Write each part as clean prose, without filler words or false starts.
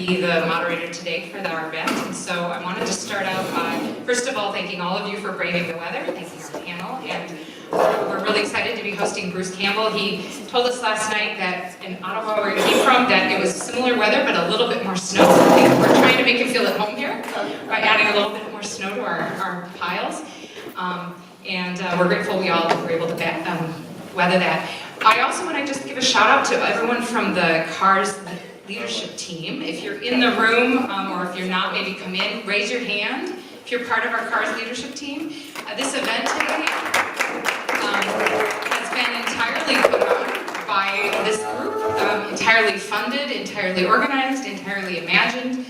be the moderator today for our event. And so I wanted to start out by, first of all, thanking all of you for braving the weather, thanking our panel, and we're really excited to be hosting Bruce Campbell. He told us last night that in Ottawa, where he came from, that it was similar weather, but a little bit more snow. We're trying to make him feel at home here by adding a little bit more snow to our piles. We're grateful we all were able to weather that. I also want to just give a shout out to everyone from the CARS leadership team. If you're in the room, or if you're not, maybe come in, raise your hand if you're part of our CARS leadership team. This event today has been entirely put on by this group, entirely funded, entirely organized, entirely imagined.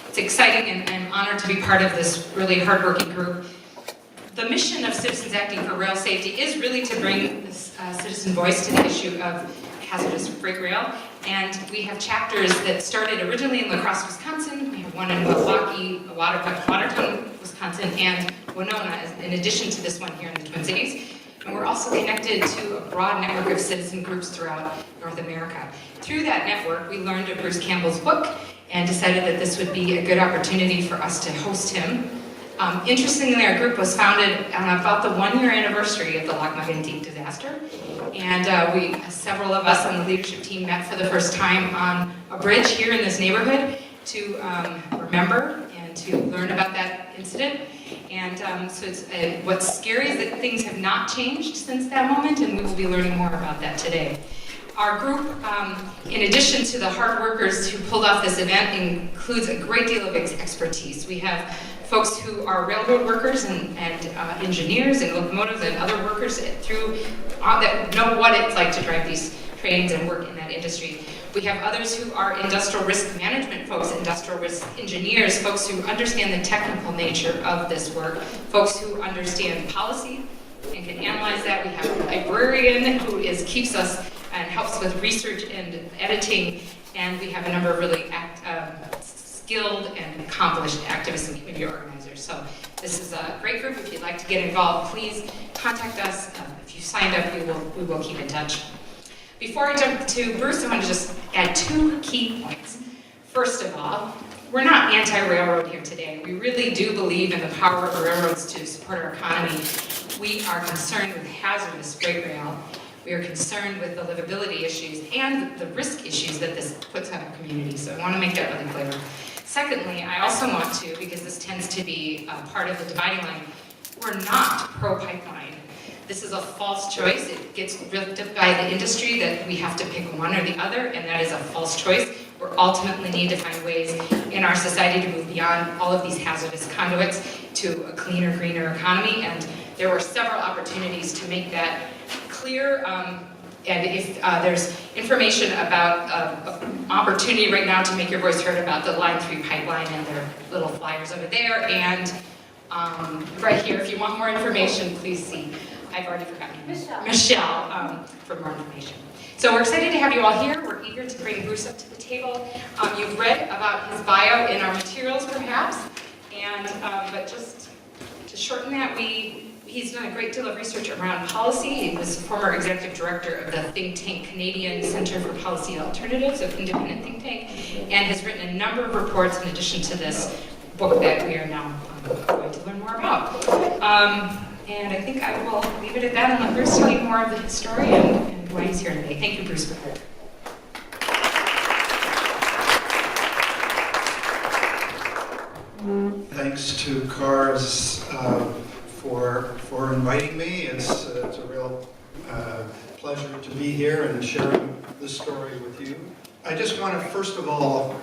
It's exciting and I'm honored to be part of this really hardworking group. The mission of Citizens Acting for Rail Safety is really to bring this citizen voice to the issue of hazardous freight rail. And we have chapters that started originally in La Crosse, Wisconsin. We have one in Milwaukee, Watertown, Wisconsin, and Winona, in addition to this one here in the Twin Cities. And we're also connected to a broad network of citizen groups throughout North America. Through that network, we learned of Bruce Campbell's book and decided that this would be a good opportunity for us to host him. Interestingly, our group was founded on about the 1-year anniversary of the Lac-Megantic disaster. And several of us on the leadership team met for the first time on a bridge here in this neighborhood to remember and to learn about that incident. And what's scary is that things have not changed since that moment, and we will be learning more about that today. Our group, in addition to the hard workers who pulled off this event, includes a great deal of expertise. We have folks who are railroad workers and engineers and locomotives and other workers that know what it's like to drive these trains and work in that industry. We have others who are industrial risk management folks, industrial risk engineers, folks who understand the technical nature of this work, folks who understand policy and can analyze that. We have a librarian who keeps us and helps with research and editing, and we have a number of really skilled and accomplished activists and community organizers. So this is a great group. If you'd like to get involved, please contact us. If you signed up, we will keep in touch. Before I jump to Bruce, I want to just add 2 key points. First of all, we're not anti-railroad here today. We really do believe in the power of railroads to support our economy. We are concerned with hazardous freight rail. We are concerned with the livability issues and the risk issues that this puts on our community. So I want to make that really clear. Secondly, I also want to, because this tends to be part of the dividing line, we're not pro-pipeline. This is a false choice. It gets ripped up by the industry that we have to pick one or the other, and that is a false choice. We ultimately need to find ways in our society to move beyond all of these hazardous conduits to a cleaner, greener economy, and there were several opportunities to make that clear. And if there's information about opportunity right now to make your voice heard about the Line 3 pipeline, and there are little flyers over there, and right here, if you want more information, please see. I've already forgotten. Michelle, for more information. So we're excited to have you all here. We're eager to bring Bruce up to the table. You've read about his bio in our materials, perhaps, but just to shorten that, he's done a great deal of research around policy. He was former executive director of the think tank Canadian Center for Policy Alternatives, an independent think tank, and has written a number of reports in addition to this book that we are now going to learn more about. And I think I will leave it at that and let Bruce tell you more of the story and why he's here today. Thank you, Bruce, for that. Thanks to CARS for inviting me. It's a real pleasure to be here and sharing this story with you. I just want to first of all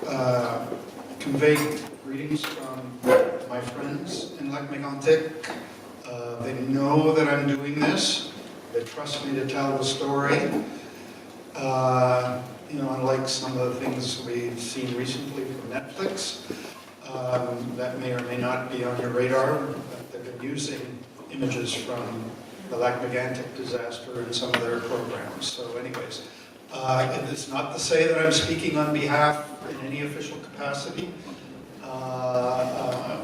convey greetings from my friends in Lac-Mégantic. They know that I'm doing this. They trust me to tell the story. Unlike some of the things we've seen recently from Netflix, that may or may not be on your radar, but they've been using images from the Lac-Megantic disaster in some of their programs. So anyways, it is not to say that I'm speaking on behalf in any official capacity. On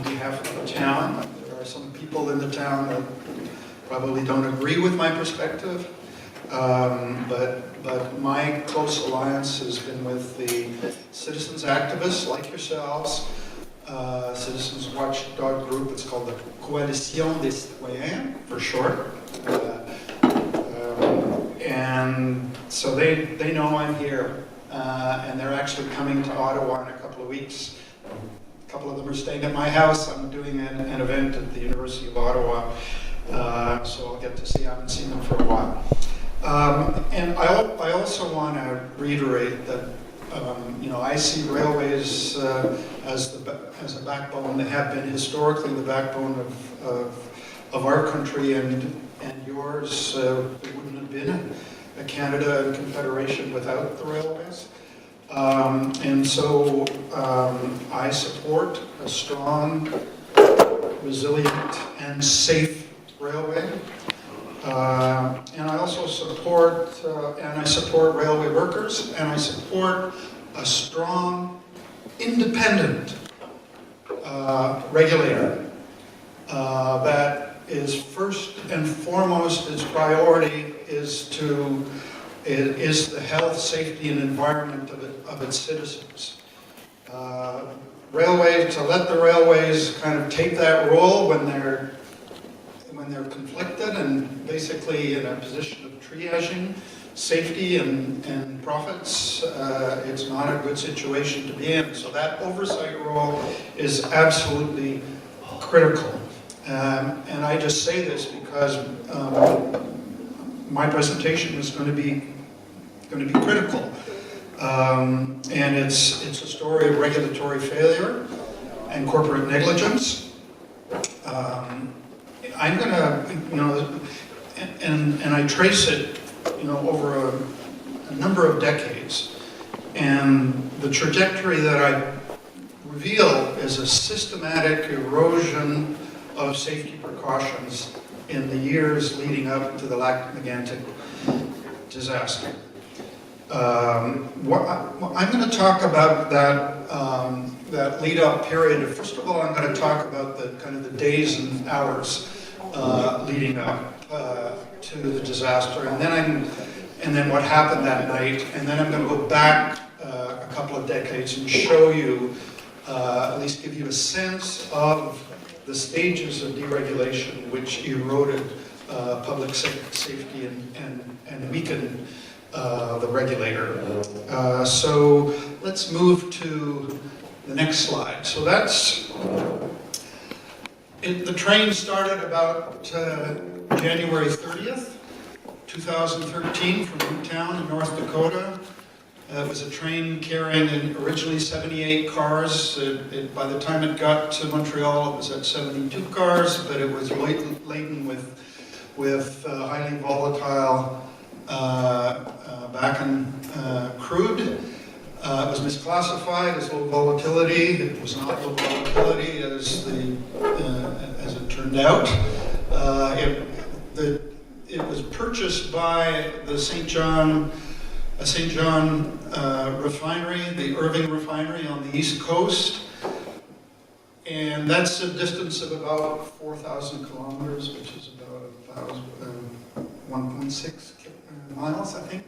behalf of the town, there are some people in the town that probably don't agree with my perspective. But my close alliance has been with the citizens activists like yourselves, citizens watchdog group. It's called the Coalition des Citoyens, for short. And so they know I'm here, and they're actually coming to Ottawa in a couple of weeks. A couple of them are staying at my house. I'm doing an event at the University of Ottawa, so I'll get to see. I haven't seen them for a while. And I also want to reiterate that I see railways as a backbone. They have been historically the backbone of our country and yours. There wouldn't have been a Canada and Confederation without the railways. And so I support a strong, resilient, and safe railway. And I also support, railway workers, and I support a strong, independent regulator that is first and foremost, its priority is the health, safety, and environment of its citizens. To let the railways kind of take that role when they're conflicted and basically in a position of triaging safety and profits, it's not a good situation to be in. So that oversight role is absolutely critical. And I just say this because my presentation is going to be critical. And it's a story of regulatory failure and corporate negligence. I'm going to, and I trace it, over a number of decades. And the trajectory that I reveal is a systematic erosion of safety precautions in the years leading up to the Lac-Megantic disaster. I'm going to talk about that lead-up period. First of all, I'm going to talk about the days and hours leading up to the disaster, and then what happened that night, and then I'm going to go back a couple of decades and show you, at least give you a sense of the stages of deregulation which eroded public safety and weakened the regulator. So let's move to the next slide. So the train started about January 30th, 2013 from Newtown in North Dakota. It was a train carrying originally 78 cars. By the time it got to Montreal, it was at 72 cars, but it was laden with highly volatile Bakken crude. It was misclassified as low volatility. It was not low volatility as it turned out. It was purchased by the St. John refinery, the Irving refinery on the East Coast. And that's a distance of about 4,000 kilometers, which is about 1.6 miles, I think.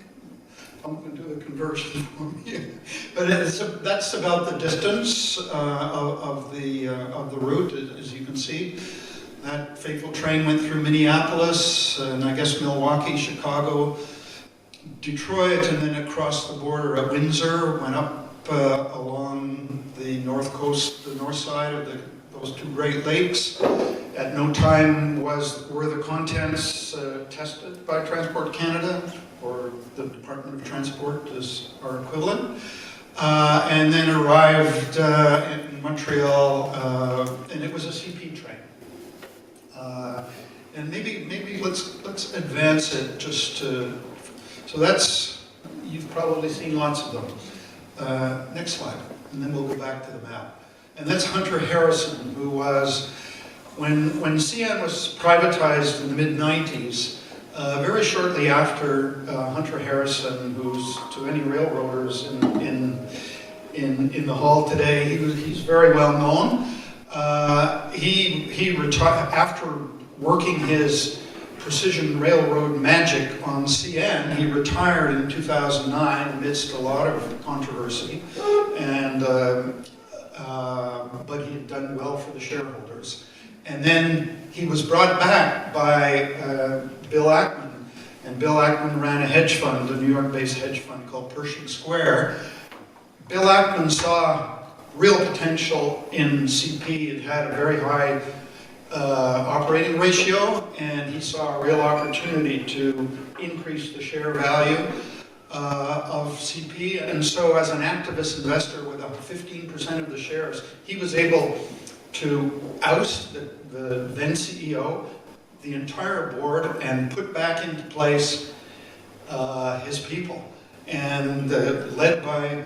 I'm going to do the conversion for you. But that's about the distance of the route, as you can see. That fateful train went through Minneapolis, and I guess Milwaukee, Chicago, Detroit, and then across the border at Windsor, went up along the north coast, the north side of those two Great Lakes. At no time were the contents tested by Transport Canada, or the Department of Transport is our equivalent, and then arrived in Montreal, and it was a CP train. And maybe let's advance it just to. So you've probably seen lots of them. Next slide, and then we'll go back to the map. And that's Hunter Harrison, who was, when CN was privatized in the mid-90s, very shortly after Hunter Harrison, who's to any railroaders in the hall today, he's very well known. He retired after working his precision railroad magic on CN. He retired in 2009 amidst a lot of controversy, and but he had done well for the shareholders. And then he was brought back by Bill Ackman, and Bill Ackman ran a hedge fund, a New York-based hedge fund called Pershing Square. Bill Ackman saw real potential in CP. It had a very high operating ratio, and he saw a real opportunity to increase the share value of CP. And so as an activist investor with 15% of the shares, he was able to oust the then CEO, the entire board, and put back into place his people, and led by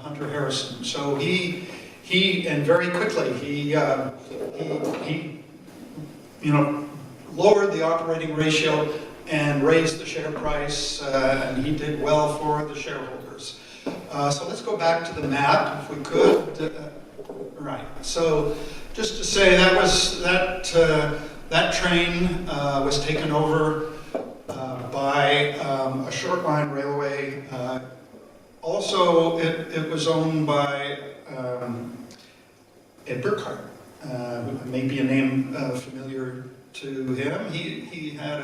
Hunter Harrison. So he and very quickly he lowered the operating ratio and raised the share price, and he did well for the shareholders. So let's go back to the map, if we could. Right. So just to say, that train was taken over by a short line railway. Also, it was owned by Ed Burkhardt, maybe a name familiar to him. He had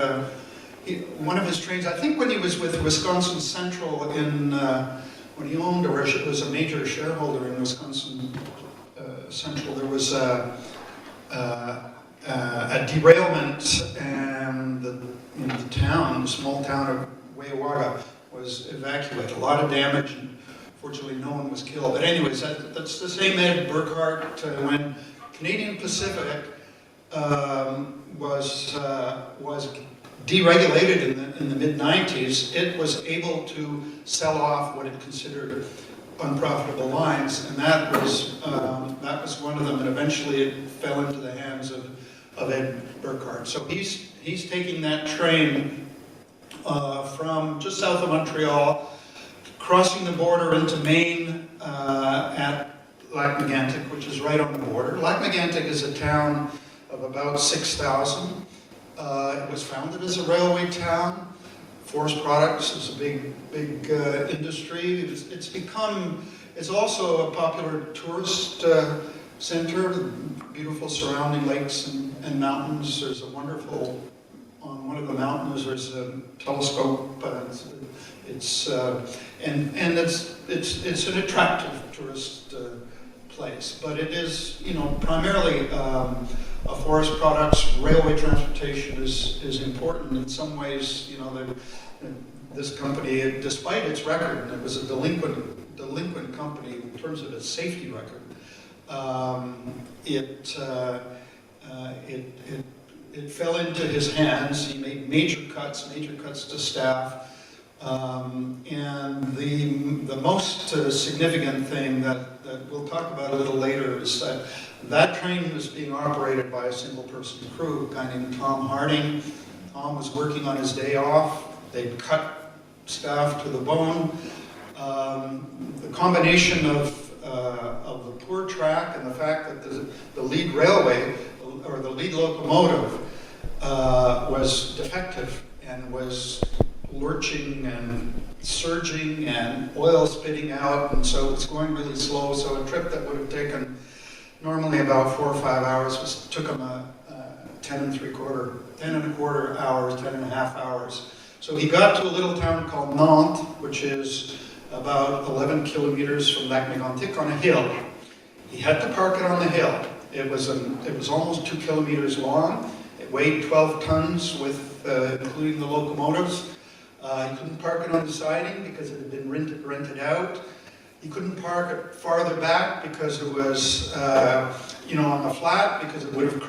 one of his trains, I think when he was with Wisconsin Central when he owned, or was a major shareholder in Wisconsin Central, there was a derailment, and the small town of Weyauwaga was evacuated. A lot of damage, and fortunately no one was killed. But anyways, that's the same Ed Burkhardt. When Canadian Pacific was deregulated in the mid-90s, it was able to sell off what it considered unprofitable lines, and that was one of them, and eventually it fell into the hands of Ed Burkhardt. So he's taking that train from just south of Montreal, crossing the border into Maine at Lac-Megantic, which is right on the border. Lac-Megantic is a town of about 6,000. It was founded as a railway town. Forest products is a big industry. It's also a popular tourist center, beautiful surrounding lakes and mountains. There's a wonderful, on one of the mountains there's a telescope. It's an attractive tourist place, but it is, primarily a forest products. Railway transportation is important in some ways. This company, despite its record, and it was a delinquent company in terms of its safety record, it fell into his hands. He made major cuts to staff. And the most significant thing that we'll talk about a little later is that train was being operated by a single person crew, a guy named Tom Harding. Tom was working on his day off. They'd cut staff to the bone. The combination of the poor track and the fact that the lead railway, or the lead locomotive, was defective and was lurching and surging and oil spitting out, and so it's going really slow. So a trip that would have taken normally about 4 or 5 hours took him 10 and a quarter hours, 10 and a half hours. So he got to a little town called Nantes, which is about 11 kilometers from Lac-Mégantic, on a hill. He had to park it on the hill. It was almost 2 kilometers long. It weighed 12 tons, including the locomotives. He couldn't park it on the siding because it had been rented out. He couldn't park it farther back because it was, on the flat, because it would have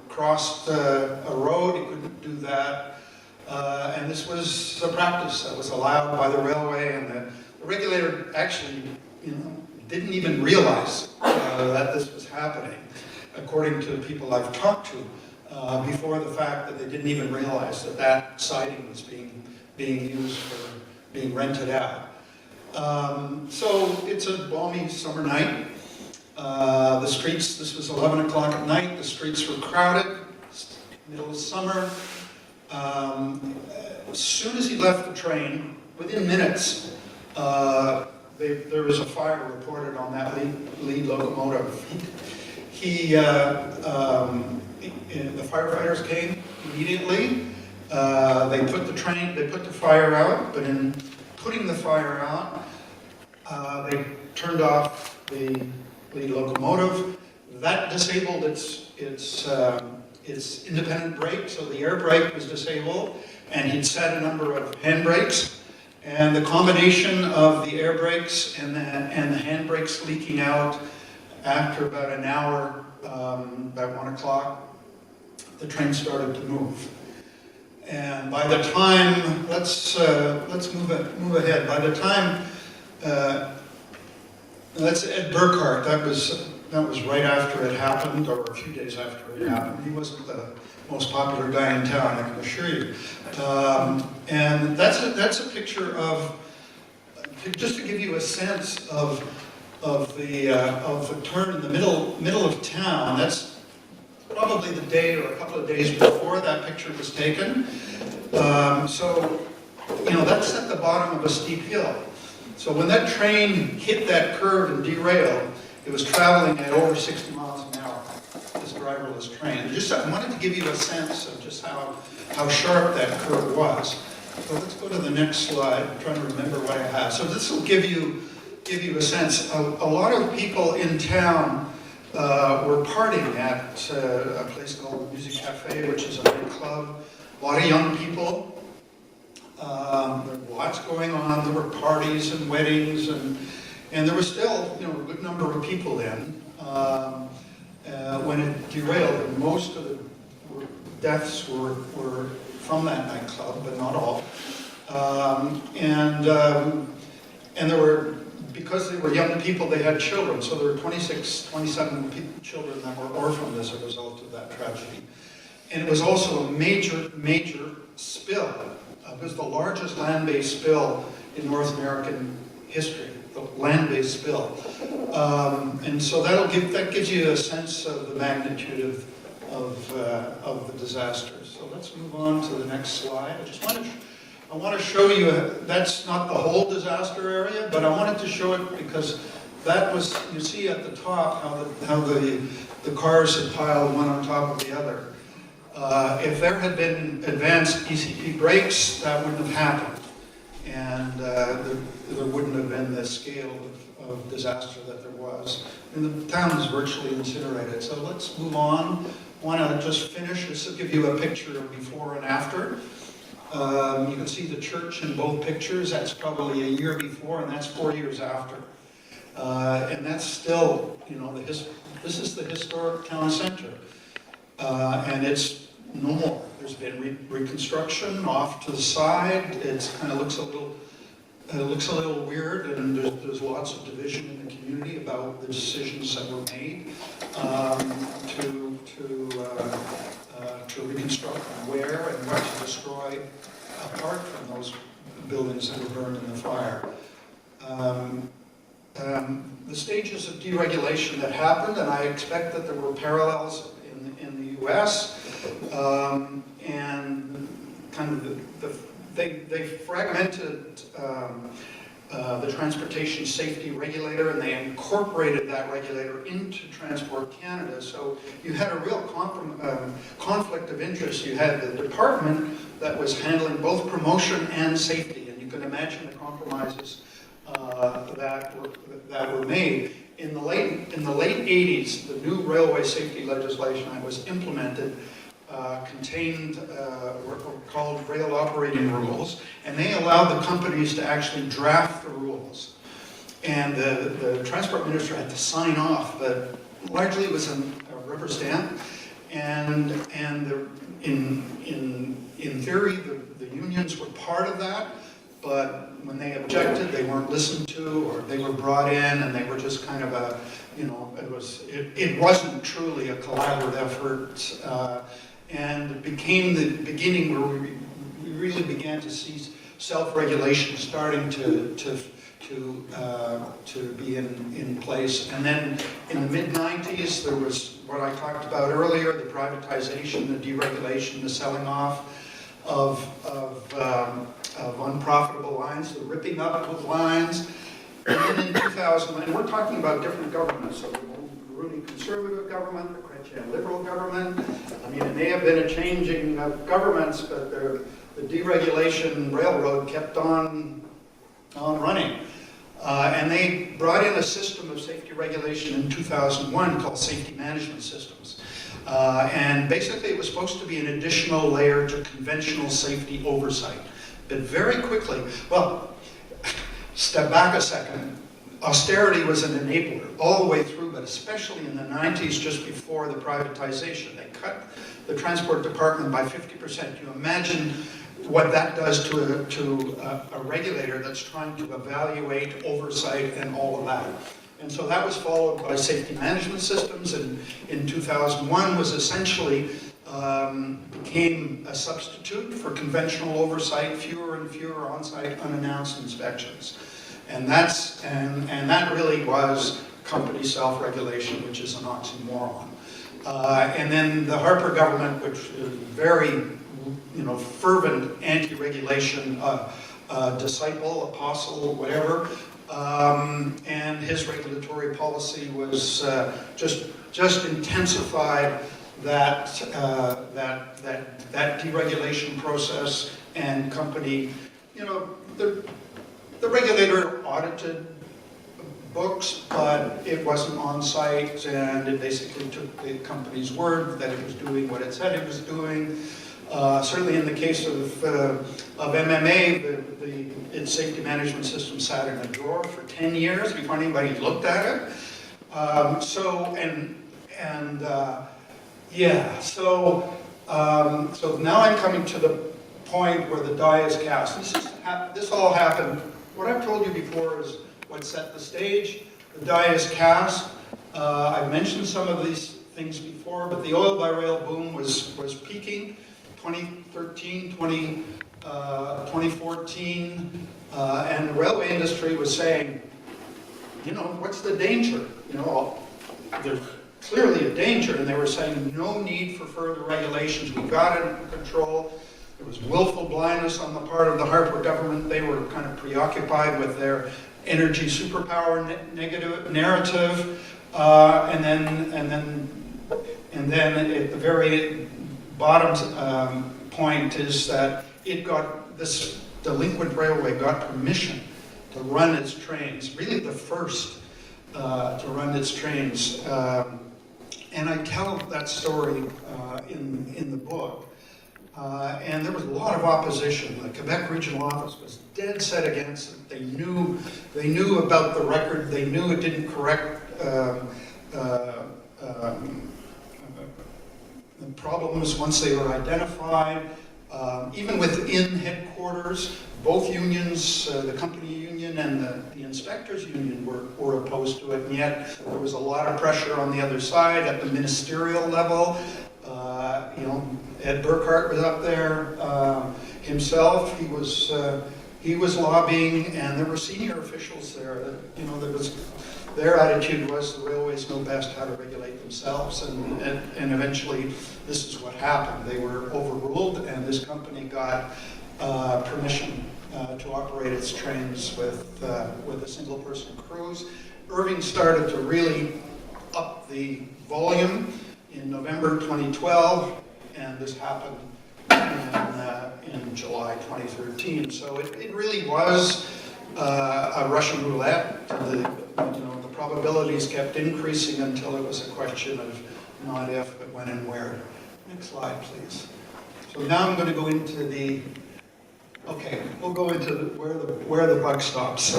crossed a road. He couldn't do that. And this was a practice that was allowed by the railway, and the regulator actually, didn't even realize that this was happening, according to the people I've talked to, before the fact, that they didn't even realize that siding was being used for being rented out. So it's a balmy summer night. The streets, this was 11 o'clock at night, the streets were crowded, middle of summer. As soon as he left the train, within minutes, there was a fire reported on that lead locomotive. The firefighters came immediately. They put the fire out, but in putting the fire out, they turned off the lead locomotive. That disabled its independent brake, so the air brake was disabled, and he'd set a number of hand brakes. And the combination of the air brakes and the hand brakes leaking out after about an hour, about 1 o'clock, the train started to move. And by the time, let's move ahead. By the time, that's Ed Burkhart. That was right after it happened, or a few days after it happened. He wasn't the most popular guy in town, I can assure you. And that's a picture of, just to give you a sense of the turn in the middle of town. That's probably the day or a couple of days before that picture was taken. So, that's at the bottom of a steep hill. So when that train hit that curve and derailed, it was traveling at over 60 miles an hour, this driverless train. I wanted to give you a sense of just how sharp that curve was. So let's go to the next slide. I'm trying to remember what I have. So this will give you a sense. A lot of people in town were partying at a place called the Music Cafe, which is a nightclub. A lot of young people. There were lots going on. There were parties and weddings, and there was still, a good number of people then. When it derailed, and most of the deaths were from that nightclub, but not all. And there were, because they were young people, they had children. So there were 27 children that were orphaned as a result of that tragedy. And it was also a major spill. It was the largest land-based spill in North American history, the land-based spill. And so that gives you a sense of the magnitude of the disaster. So let's move on to the next slide. I want to show you, that's not the whole disaster area, but I wanted to show it because that was, you see at the top how the cars had piled one on top of the other. If there had been advanced ECP brakes, that wouldn't have happened. And there wouldn't have been the scale of disaster that there was. And the town is virtually incinerated. So let's move on. I want to just finish. This will give you a picture of before and after. You can see the church in both pictures. That's probably a year before, and that's 4 years after. And that's still, this is the historic town center. And it's no more. There's been reconstruction off to the side. It kind of looks a little weird, and there's lots of division in the community about the decisions that were made to reconstruct and where and what to destroy apart from those buildings that were burned in the fire. The stages of deregulation that happened, and I expect that there were parallels in the U.S., and kind of they fragmented the Transportation Safety Regulator, and they incorporated that regulator into Transport Canada. So you had a real conflict of interest. You had the department that was handling both promotion and safety, and you can imagine the compromises that were made. In the late 80s, the new railway safety legislation that was implemented contained what were called rail operating rules, and they allowed the companies to actually draft the rules. And the transport minister had to sign off, but largely it was a rubber stamp. And in theory, the unions were part of that, but when they objected, they weren't listened to, or they were brought in, and they were just kind of a, it wasn't truly a collaborative effort. And it became the beginning where we really began to see self-regulation starting to be in place. And then in the mid-90s, there was what I talked about earlier, the privatization, the deregulation, the selling off. of unprofitable lines, the ripping up of lines. And then in 2000, and we're talking about different governments, so the Mulroney conservative government, the Chrétien liberal government. I mean, it may have been a changing of governments, but the deregulation railroad kept on running. And they brought in a system of safety regulation in 2001 called safety management systems. And basically it was supposed to be an additional layer to conventional safety oversight. But very quickly, well, step back a second, austerity was an enabler all the way through, but especially in the 90s, just before the privatization. They cut the transport department by 50%. You imagine what that does to a regulator that's trying to evaluate oversight and all of that. And so that was followed by safety management systems, and in 2001 was essentially became a substitute for conventional oversight, fewer and fewer on-site unannounced inspections. And that really was company self-regulation, which is an oxymoron. And then the Harper government, which is very fervent anti-regulation disciple, apostle, whatever, and his regulatory policy was just intensified that deregulation process, and company, the regulator audited books, but it wasn't on site, and it basically took the company's word that it was doing what it said it was doing. Certainly in the case of MMA, its safety management system sat in a drawer for 10 years before anybody looked at it. So now I'm coming to the point where the die is cast. This all happened. What I've told you before is what set the stage. The die is cast. I've mentioned some of these things before, but the oil by rail boom was peaking. 2013, 2014, and the railway industry was saying, what's the danger? There's clearly a danger, and they were saying no need for further regulations. We got it under control. There was willful blindness on the part of the Harper government. They were kind of preoccupied with their energy superpower negative narrative, and then at the very bottom point is that it got, this delinquent railway got permission to run its trains, really the first to run its trains. And I tell that story in the book. And there was a lot of opposition. The Quebec Regional Office was dead set against it. They knew about the record. They knew it didn't correct the problems once they were identified. Even within headquarters, both unions, the company union and the inspectors union were opposed to it, and yet there was a lot of pressure on the other side at the ministerial level. Ed Burkhart was up there himself. He was lobbying, and there were senior officials there. Their attitude was the railways know best how to regulate themselves, and eventually this is what happened. They were overruled, and this company got permission to operate its trains with a single-person crews. Irving started to really up the volume in November 2012, and this happened in July 2013. So it really was a Russian roulette. The probabilities kept increasing until it was a question of not if, but when and where. Next slide, please. So now I'm going to go into we'll go into where the buck stops.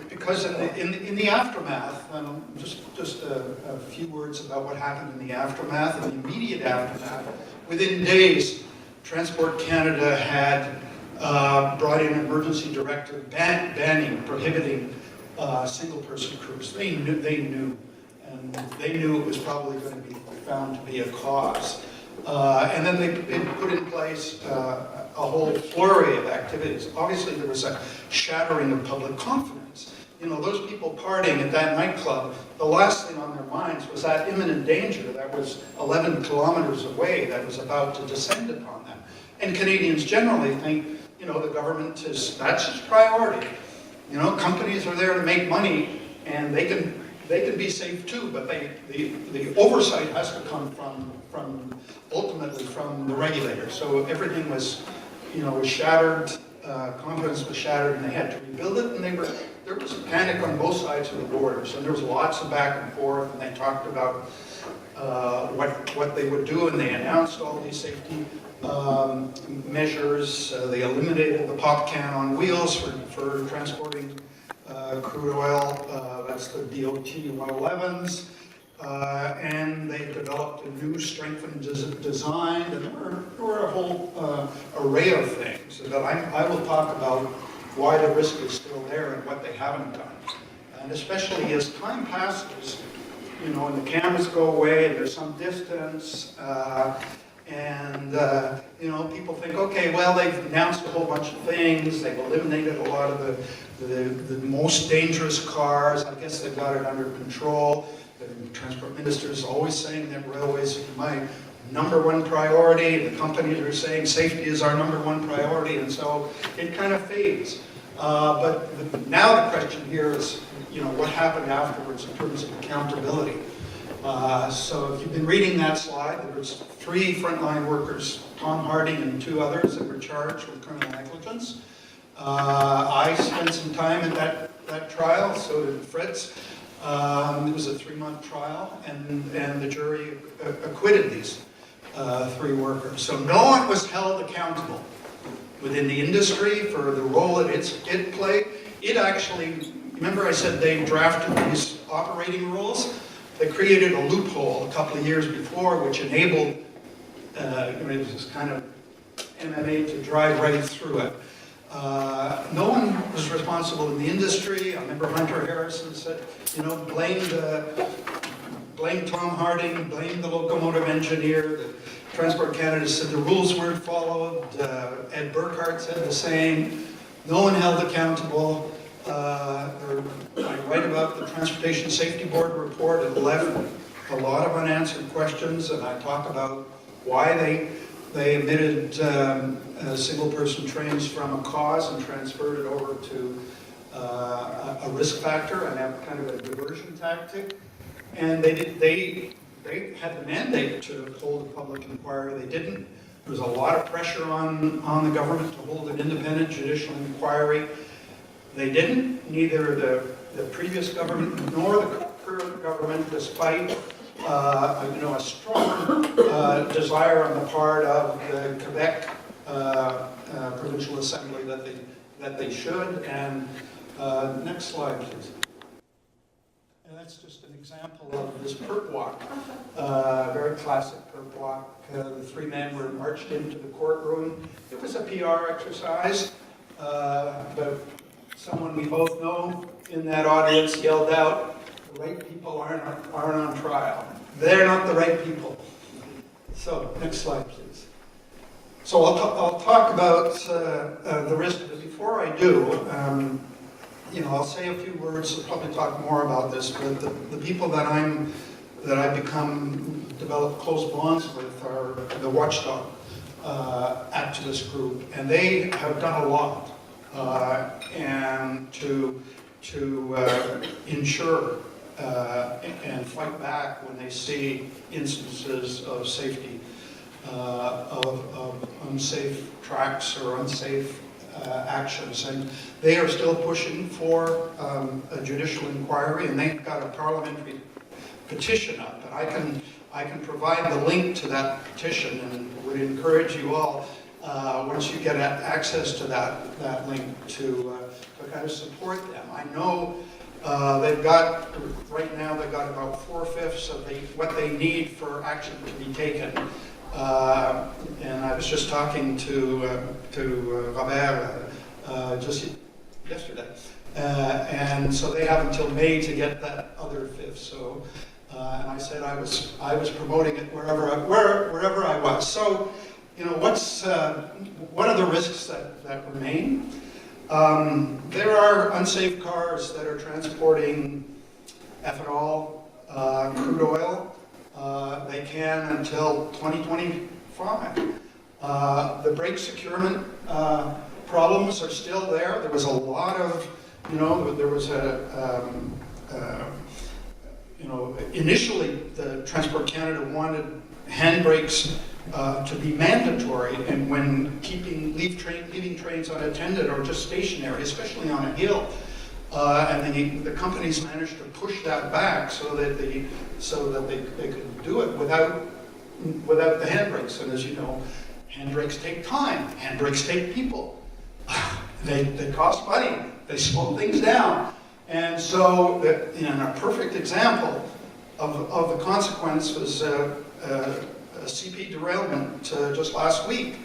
Because in the aftermath, just a few words about what happened in the aftermath. In the immediate aftermath, within days, Transport Canada had brought in an emergency directive prohibiting single-person crews. They knew it was probably going to be found to be a cause. And then they put in place a whole flurry of activities. Obviously, there was a shattering of public confidence. you know, those people partying at that nightclub, the last thing on their minds was that imminent danger that was 11 kilometers away that was about to descend upon them. And Canadians generally think, you know, the government that's its priority. You know, companies are there to make money, and they can be safe too, but the oversight has to come ultimately from the regulator. So everything was, you know, was shattered, confidence was shattered, and they had to rebuild it, and there was panic on both sides of the borders, and there was lots of back and forth, and they talked about what they would do, and they announced all these safety measures. They eliminated the pop can on wheels for transporting crude oil. That's the DOT 111s. And they developed a new strengthened design, and there were a whole array of things that I will talk about why the risk is still there and what they haven't done. And especially as time passes, you know, and the cameras go away and there's some distance, you know, people think, okay, well, they've announced a whole bunch of things, they've eliminated a lot of the most dangerous cars, I guess they've got it under control. The transport minister is always saying that railways are my number one priority. The companies are saying safety is our number one priority, and so it kind of fades. But now the question here is, you know, what happened afterwards in terms of accountability. So if you've been reading that slide, there was 3 frontline workers, Tom Harding and 2 others, that were charged with criminal negligence. I spent some time at that trial, so did Fritz. It was a 3-month trial, and the jury acquitted these 3 workers. So no one was held accountable within the industry for the role that it played. It actually, remember I said they drafted these operating rules? They created a loophole a couple of years before, which enabled this kind of MMA to drive right through it. No one was responsible in the industry. I remember Hunter Harrison said, you know, blame Tom Harding, blame the locomotive engineer. The Transport Canada said the rules weren't followed. Ed Burkhardt said the same. No one held accountable. I write about the Transportation Safety Board report. It left a lot of unanswered questions, and I talk about why they omitted single-person trains from a cause and transferred it over to a risk factor and have kind of a diversion tactic. And they had the mandate to hold a public inquiry. They didn't. There was a lot of pressure on the government to hold an independent judicial inquiry. They didn't. Neither the previous government nor the current government, despite a strong desire on the part of the Quebec Provincial Assembly that they should. And next slide, please. And that's just an example of this perp walk, very classic perp walk. The 3 men were marched into the courtroom. It was a PR exercise, but someone we both know in that audience yelled out, "The right people aren't on trial." They're not the right people. So, next slide, please. So I'll talk about the risk, but before I do, I'll say a few words. I'll probably talk more about this, but the people that I've developed close bonds with are the Watchdog activist group, and they have done a lot and to ensure and fight back when they see instances of safety, of unsafe tracks or unsafe actions. And they are still pushing for a judicial inquiry, and they've got a parliamentary petition up. And I can provide the link to that petition, and would encourage you all, once you get access to that link, to kind of support them. I know right now they've got about 4/5 of what they need for action to be taken. And I was just talking to Robert just yesterday. And so they have until May to get that other 5th. So, and I said I was promoting it wherever I was. So, what are the risks that remain? There are unsafe cars that are transporting ethanol, crude oil. They can until 2025. The brake securement problems are still there. There was a lot of, there was initially the Transport Canada wanted handbrakes to be mandatory, and when leaving trains unattended or just stationary, especially on a hill, and the companies managed to push that back so that they could do it without the handbrakes. And as you know, handbrakes take time. Handbrakes take people. They cost money. They slow things down. And so, in a perfect example of the consequence was a CP derailment just last week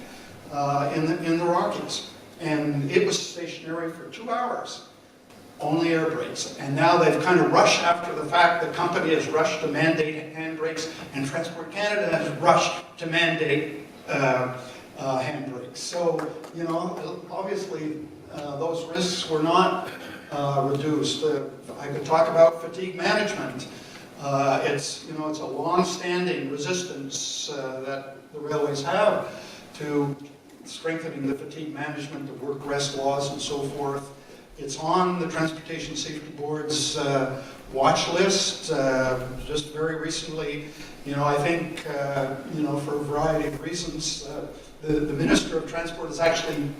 in the Rockies. And it was stationary for 2 hours. Only air brakes. And now they've kind of rushed after the fact. The company has rushed to mandate handbrakes, and Transport Canada has rushed to mandate handbrakes. So, obviously those risks were not reduced. I could talk about fatigue management. It's a long-standing resistance that the railways have to strengthening the fatigue management, the work-rest laws, and so forth. It's on the Transportation Safety Board's watch list. Just very recently, I think, for a variety of reasons, the Minister of Transport has actually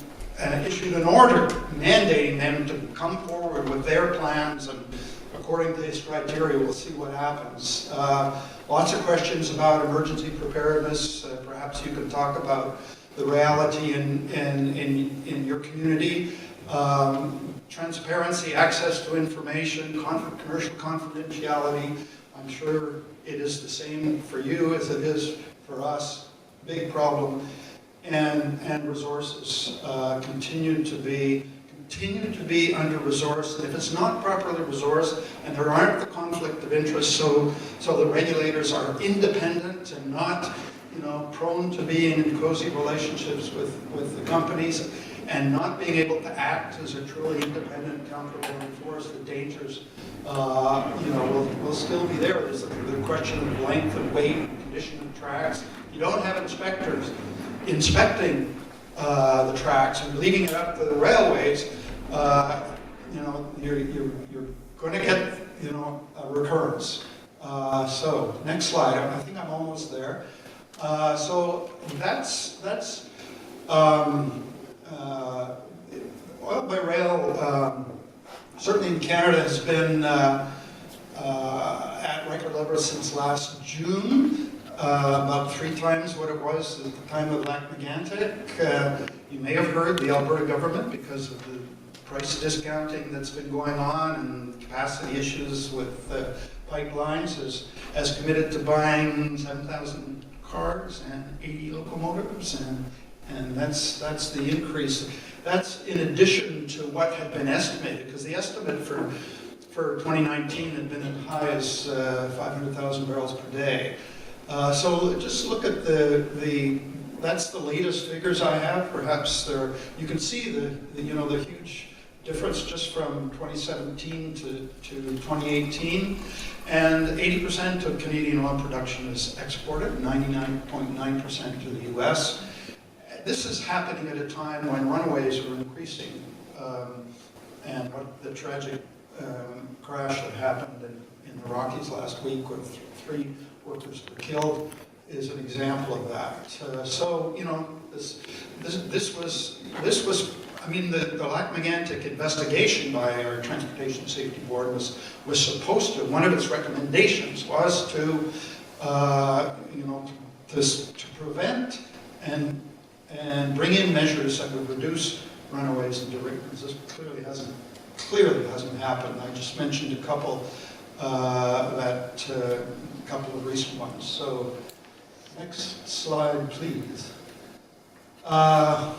issued an order mandating them to come forward with their plans, and according to his criteria, we'll see what happens. Lots of questions about emergency preparedness. Perhaps you can talk about the reality in your community. Transparency, access to information, commercial confidentiality. I'm sure it is the same for you as it is for us. Big problem. And resources continue to be under-resourced. And if it's not properly resourced, and there aren't the conflict of interest, so the regulators are independent and not prone to being in cozy relationships with the companies, and not being able to act as a truly independent countervailing force, the dangers, will still be there. There's the question of length and weight and condition of tracks. You don't have inspectors inspecting the tracks and leaving it up to the railways. You're going to get a recurrence. So next slide. I think I'm almost there. So that's oil by rail, certainly in Canada, has been at record levels since last June, about 3 times what it was at the time of Lac-Megantic. You may have heard the Alberta government, because of the price discounting that's been going on and capacity issues with pipelines, has committed to buying 7,000 cars and 80 locomotives, and that's the increase. That's in addition to what had been estimated, because the estimate for 2019 had been as high as 500,000 barrels per day. So just look at that's the latest figures I have. Perhaps you can see the huge difference just from 2017 to 2018. And 80% of Canadian oil production is exported, 99.9% to the US. This is happening at a time when runaways are increasing, and the tragic crash that happened in the Rockies last week, where 3 workers were killed, is an example of that. So this was. I mean, the Lac-Megantic investigation by our Transportation Safety Board was supposed to. One of its recommendations was to prevent and bring in measures that would reduce runaways and derailments. This clearly hasn't happened. I just mentioned a couple couple of recent ones. So, next slide, please. Yeah,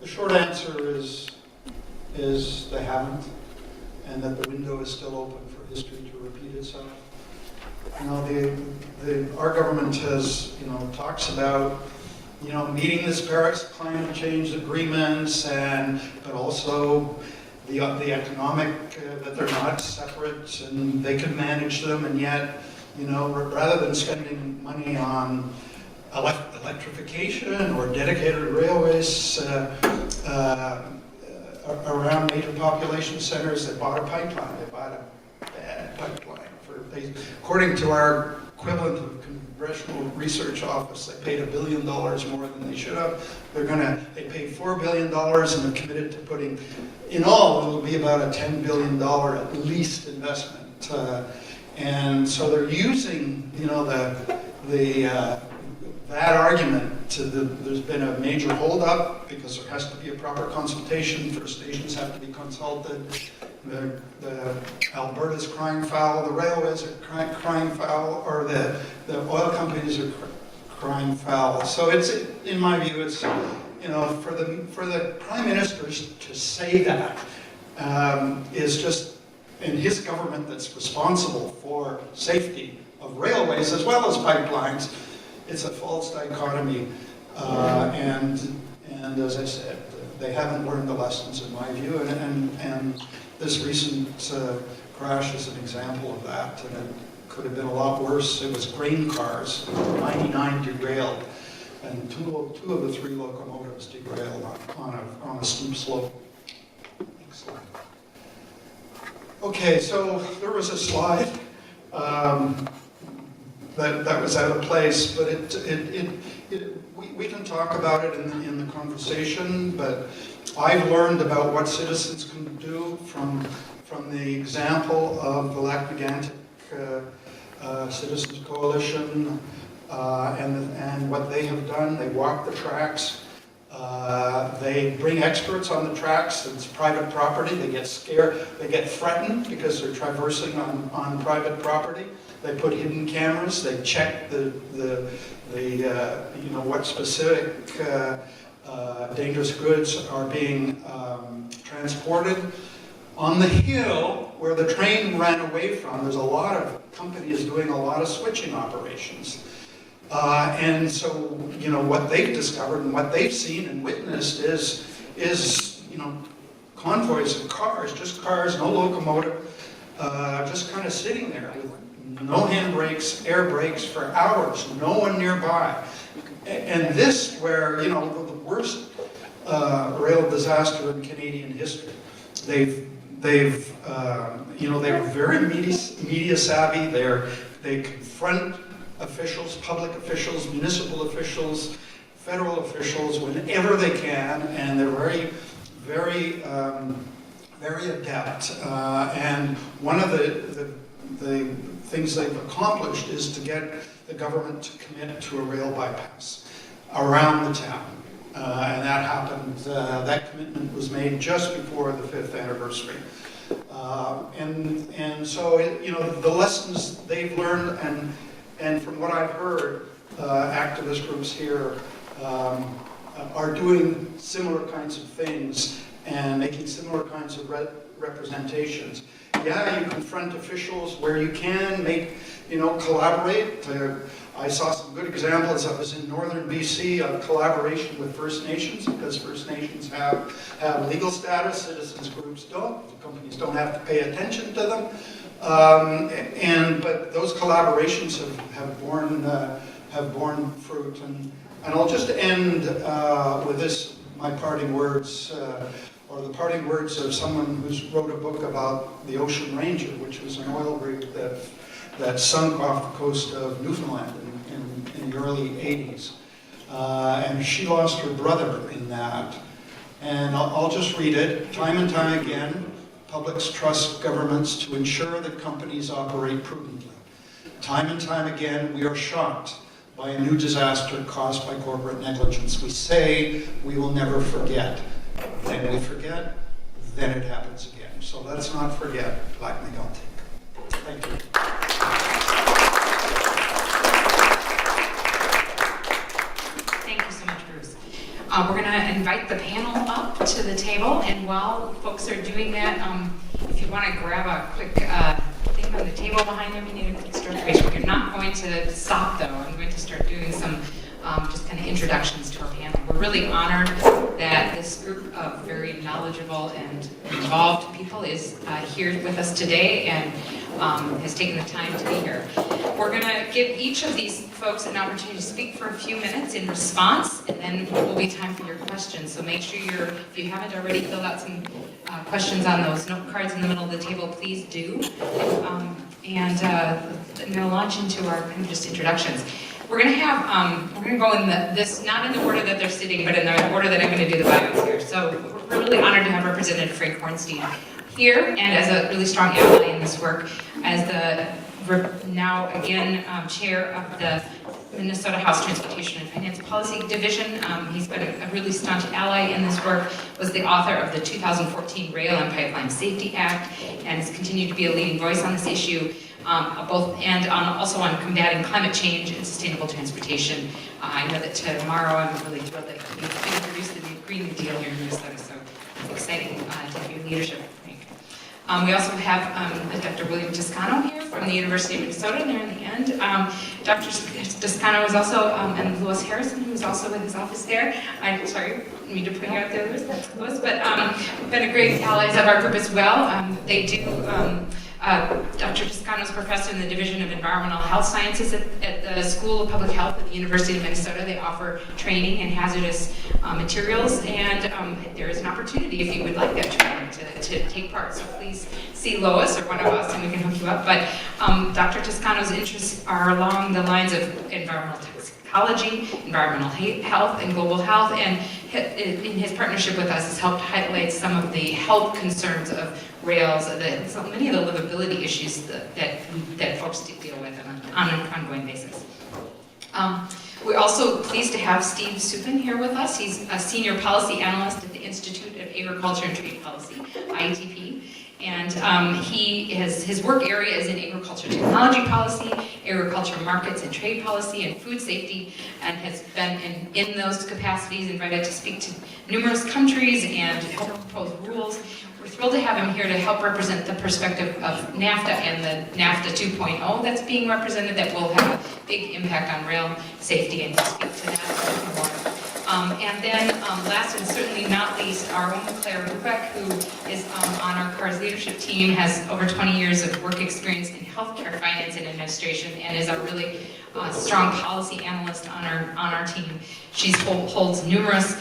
the short answer is they haven't, and that the window is still open for history to repeat itself. Our government has, talks about meeting this Paris climate change agreements, but also the economic, that they're not separate and they can manage them, and yet, rather than spending money on electrification or dedicated railways around major population centers, they bought a pipeline. They bought a bad pipeline. According to our equivalent of Congressional Research Office, they paid $1 billion more than they should have. They paid $4 billion and they're committed to putting, in all, it'll be about a $10 billion at least investment. And so they're using, that argument there's been a major holdup because there has to be a proper consultation. First Nations have to be consulted. Alberta's crying foul, the railways are crying foul, or the oil companies are crying foul. So in my view, it's for the Prime Minister to say that is just in his government that's responsible for safety of railways as well as pipelines. It's a false dichotomy, and as I said, they haven't learned the lessons in my view, and this recent crash is an example of that, and it could have been a lot worse. It was grain cars, 99 derailed, and two of the 3 locomotives derailed on a steep slope. Excellent. Okay, so there was a slide that was out of place, but we can talk about it in the conversation, but I've learned about what citizens can do from the example of the Lac-Megantic Citizens Coalition and what they have done. They walk the tracks. They bring experts on the tracks. It's private property. They get scared. They get threatened because they're traversing on private property. They put hidden cameras. They check what specific dangerous goods are being transported. On the hill where the train ran away from, there's a lot of companies doing a lot of switching operations. And so, what they've discovered and what they've seen and witnessed is convoys of cars, just cars, no locomotive, just kind of sitting there with no handbrakes, air brakes for hours, no one nearby. And this, where, the worst rail disaster in Canadian history, they're very media savvy. They confront officials, public officials, municipal officials, federal officials whenever they can, and they're very, very, very adept. And one of the things they've accomplished is to get the government to commit to a rail bypass around the town. And that happened, that commitment was made just before the 5th anniversary. And so, the lessons they've learned, and from what I've heard, activist groups here are doing similar kinds of things and making similar kinds of representations. Yeah, you confront officials where you can, collaborate. I saw some good examples. I was in northern BC of collaboration with First Nations, because First Nations have legal status, citizens groups don't. The companies don't have to pay attention to them. But those collaborations have borne fruit. And I'll just end with this, my parting words, or the parting words of someone who's wrote a book about the Ocean Ranger, which was an oil rig that sunk off the coast of Newfoundland in the early 80s. And she lost her brother in that. And I'll just read it. Time and time again, publics trust governments to ensure that companies operate prudently. Time and time again, we are shocked by a new disaster caused by corporate negligence. We say we will never forget. Then we forget, then it happens again. So let's not forget Lac-Mégantic. Thank you. Thank you so much, Bruce. We're going to invite the panel up to the table, and while folks are doing that, if you want to grab a quick thing on the table behind them, you need a quick stroke. We're not going to stop, though. I'm going to start doing some just kind of introductions to our panel. We're really honored that this group of very knowledgeable and involved people is here with us today and has taken the time to be here. We're going to give each of these folks an opportunity to speak for a few minutes in response, and then it will be time for your questions. So make sure if you haven't already filled out some questions on those note cards in the middle of the table, please do. And we'll launch into our kind of just introductions. We're going to have, we're going to go in this, not in the order that they're sitting, but in the order that I'm going to do the bios here. So we're really honored to have Representative Frank Hornstein here, and as a really strong ally in this work, as the now again chair of the Minnesota House Transportation and Finance Policy Division. He's been a really staunch ally in this work, was the author of the 2014 Rail and Pipeline Safety Act, and has continued to be a leading voice on this issue, also on combating climate change and sustainable transportation. I know that tomorrow I'm really thrilled that we introduced the new Green New Deal here in Minnesota, so it's exciting to have your leadership. We also have Dr. William Toscano here from the University of Minnesota there in the end. Dr. Toscano is also, and Louis Harrison, who's also in his office there. I'm sorry, I didn't mean to put you out there, Louis, but been a great allies of our group as well. They do, Dr. Toscano is professor in the Division of Environmental Health Sciences at the School of Public Health at the University of Minnesota. They offer training in hazardous materials, and there is an opportunity if you would like that training to take part. So please see Lois or one of us and we can hook you up. But Dr. Toscano's interests are along the lines of environmental toxicology, environmental health, and global health, and in his partnership with us has helped highlight some of the health concerns of rails, so many of the livability issues that folks deal with on an ongoing basis. We're also pleased to have Steve Supin here with us. He's a senior policy analyst at the Institute of Agriculture and Trade Policy, IATP. And his work area is in agriculture technology policy, agriculture markets and trade policy, and food safety, and has been in those capacities invited to speak to numerous countries and help propose rules. We're thrilled to have him here to help represent the perspective of NAFTA and the NAFTA 2.0 that's being represented that will have a big impact on rail safety, and to speak to that more. And then last and certainly not least, our own Claire Rubeck, who is on our CARS leadership team, has over 20 years of work experience in healthcare finance and administration, and is a really strong policy analyst on our team. She holds numerous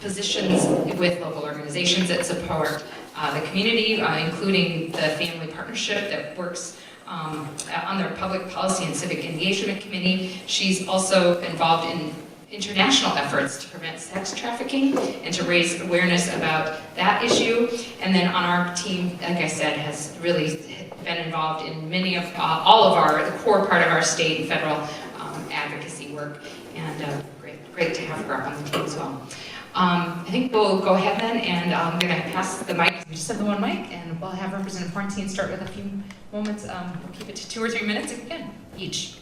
positions with local organizations that support the community, including the Family Partnership that works on their Public Policy and Civic Engagement Committee. She's also involved in international efforts to prevent sex trafficking and to raise awareness about that issue. And then on our team, like I said, has really been involved in many of all of the core part of our state and federal advocacy work. And great to have her up on the team as well. I think we'll go ahead then, and I'm going to pass the mic. We just have the one mic, and we'll have Representative Hornstein start with a few moments. We'll keep it to 2 or 3 minutes if we can, each.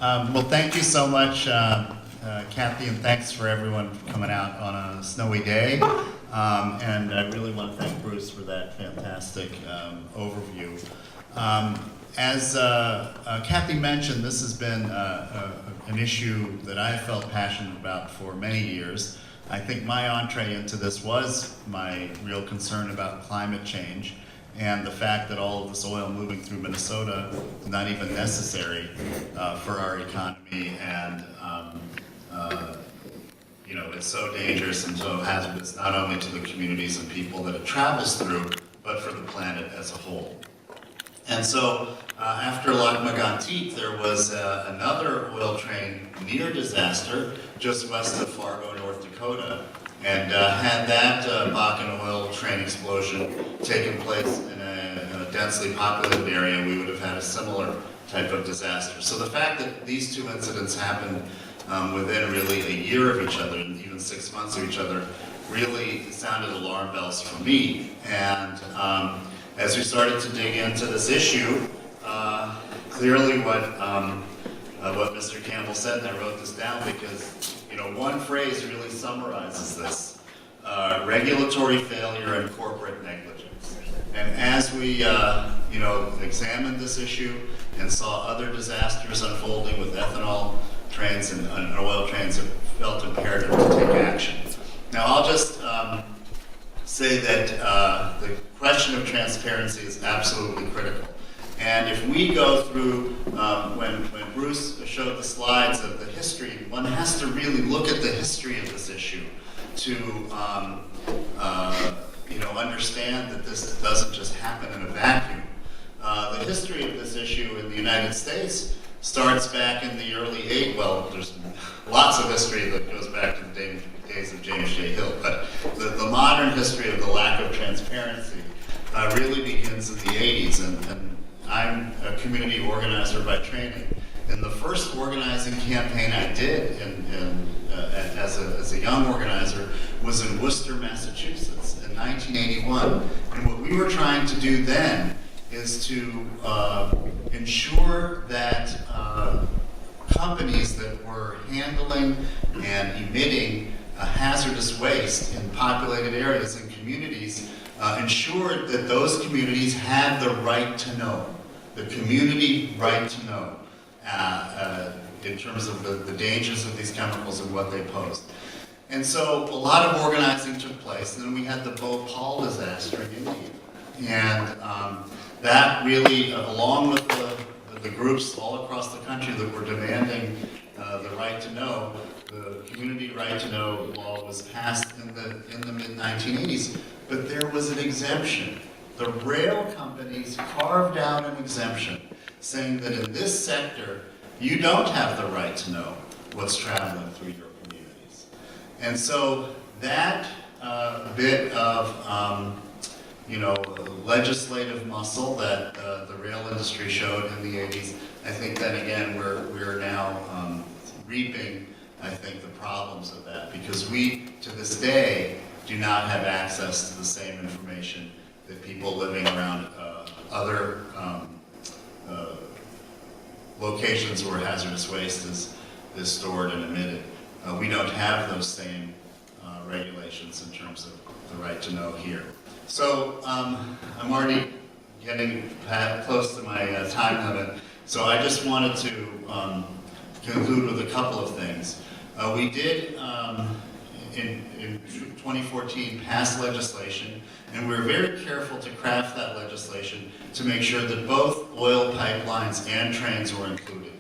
Well, thank you so much, Kathy, and thanks for everyone for coming out on a snowy day. And I really want to thank Bruce for that fantastic overview. As Kathy mentioned, this has been an issue that I felt passionate about for many years. I think my entree into this was my real concern about climate change and the fact that all of this oil moving through Minnesota is not even necessary for our economy, and it's so dangerous and so hazardous not only to the communities and people that it travels through, but for the planet as a whole. And so after Lac-Megantic, there was another oil train near disaster just west of Fargo, North Dakota. And had that Bakken oil train explosion taken place in a densely populated area, we would have had a similar type of disaster. So the fact that these two incidents happened within really a year of each other, and even 6 months of each other, really sounded alarm bells for me. And as we started to dig into this issue, clearly what Mr. Campbell said, and I wrote this down because one phrase really summarizes this: regulatory failure and corporate negligence. And as we, examined this issue and saw other disasters unfolding with ethanol trains and oil trains have felt imperative to take action. Now I'll just say that the question of transparency is absolutely critical. And if we go through, when Bruce showed the slides of the history, one has to really look at the history of this issue to understand that this doesn't just happen in a vacuum. The history of this issue in the United States starts back in the early 80s. Well, there's lots of history that goes back to the days of James J. Hill, but the modern history of the lack of transparency really begins in the 80s, and I'm a community organizer by training. And the first organizing campaign I did as a young organizer was in Worcester, Massachusetts in 1981. And what we were trying to do then is to ensure that companies that were handling and emitting hazardous waste in populated areas and communities ensured that those communities had the right to know, the community right to know in terms of the dangers of these chemicals and what they posed. And so a lot of organizing took place, and then we had the Bhopal disaster in India. And that really, along with the groups all across the country that were demanding the right to know, the community right to know law was passed in the mid-1980s. But there was an exemption. The rail companies carved out an exemption saying that in this sector, you don't have the right to know what's traveling through your communities. And so that bit of legislative muscle that the rail industry showed in the 80s, I think then again we're now reaping, I think, the problems of that, because we, to this day, do not have access to the same information that people living around other locations where hazardous waste is stored and emitted. We don't have those same regulations in terms of the right to know here. So I'm already getting close to my time limit, so I just wanted to conclude with a couple of things. We did, in 2014, pass legislation, and we were very careful to craft that legislation to make sure that both oil pipelines and trains were included.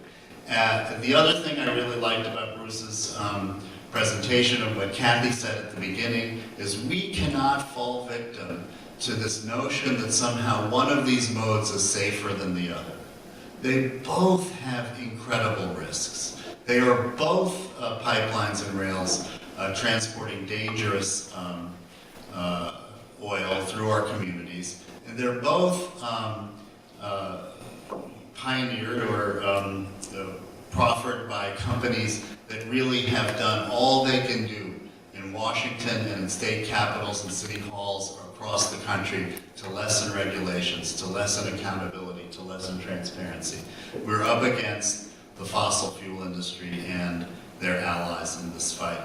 The other thing I really liked about Bruce's presentation of what Kathy said at the beginning is we cannot fall victim to this notion that somehow one of these modes is safer than the other. They both have incredible risks. They are both pipelines and rails transporting dangerous oil through our communities. And they're both pioneered or proffered by companies that really have done all they can do in Washington and in state capitals and city halls across the country to lessen regulations, to lessen accountability, to lessen transparency. We're up against the fossil fuel industry and their allies in this fight.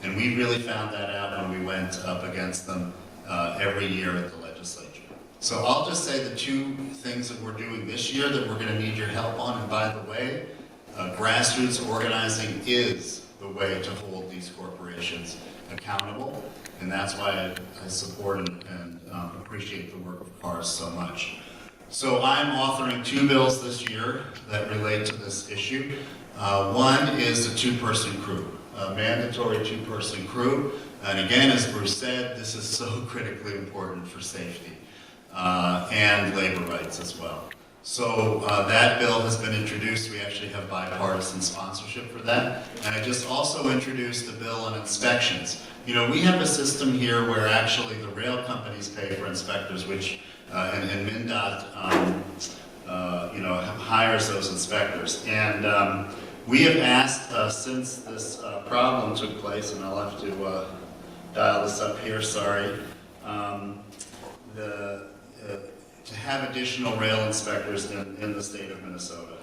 And we really found that out when we went up against them every year at the legislature. So I'll just say the two things that we're doing this year that we're going to need your help on, and by the way, grassroots organizing is the way to hold these corporations accountable, and that's why I support and appreciate the work of CARS so much. So I'm authoring 2 bills this year that relate to this issue. One is a 2-person crew, a mandatory 2-person crew. And again, as Bruce said, this is so critically important for safety and labor rights as well. So that bill has been introduced. We actually have bipartisan sponsorship for that. And I just also introduced a bill on inspections. You know, we have a system here where actually the rail companies pay for inspectors, which and MnDOT hires those inspectors. And we have asked since this problem took place, and I'll have to dial this up here, sorry, to have additional rail inspectors in the state of Minnesota.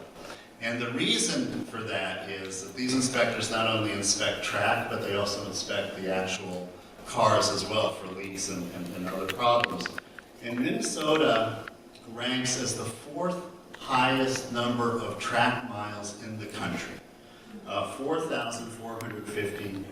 And the reason for that is that these inspectors not only inspect track, but they also inspect the actual cars as well for leaks and other problems. And Minnesota ranks as the 4th highest number of track miles in the country. 4,450,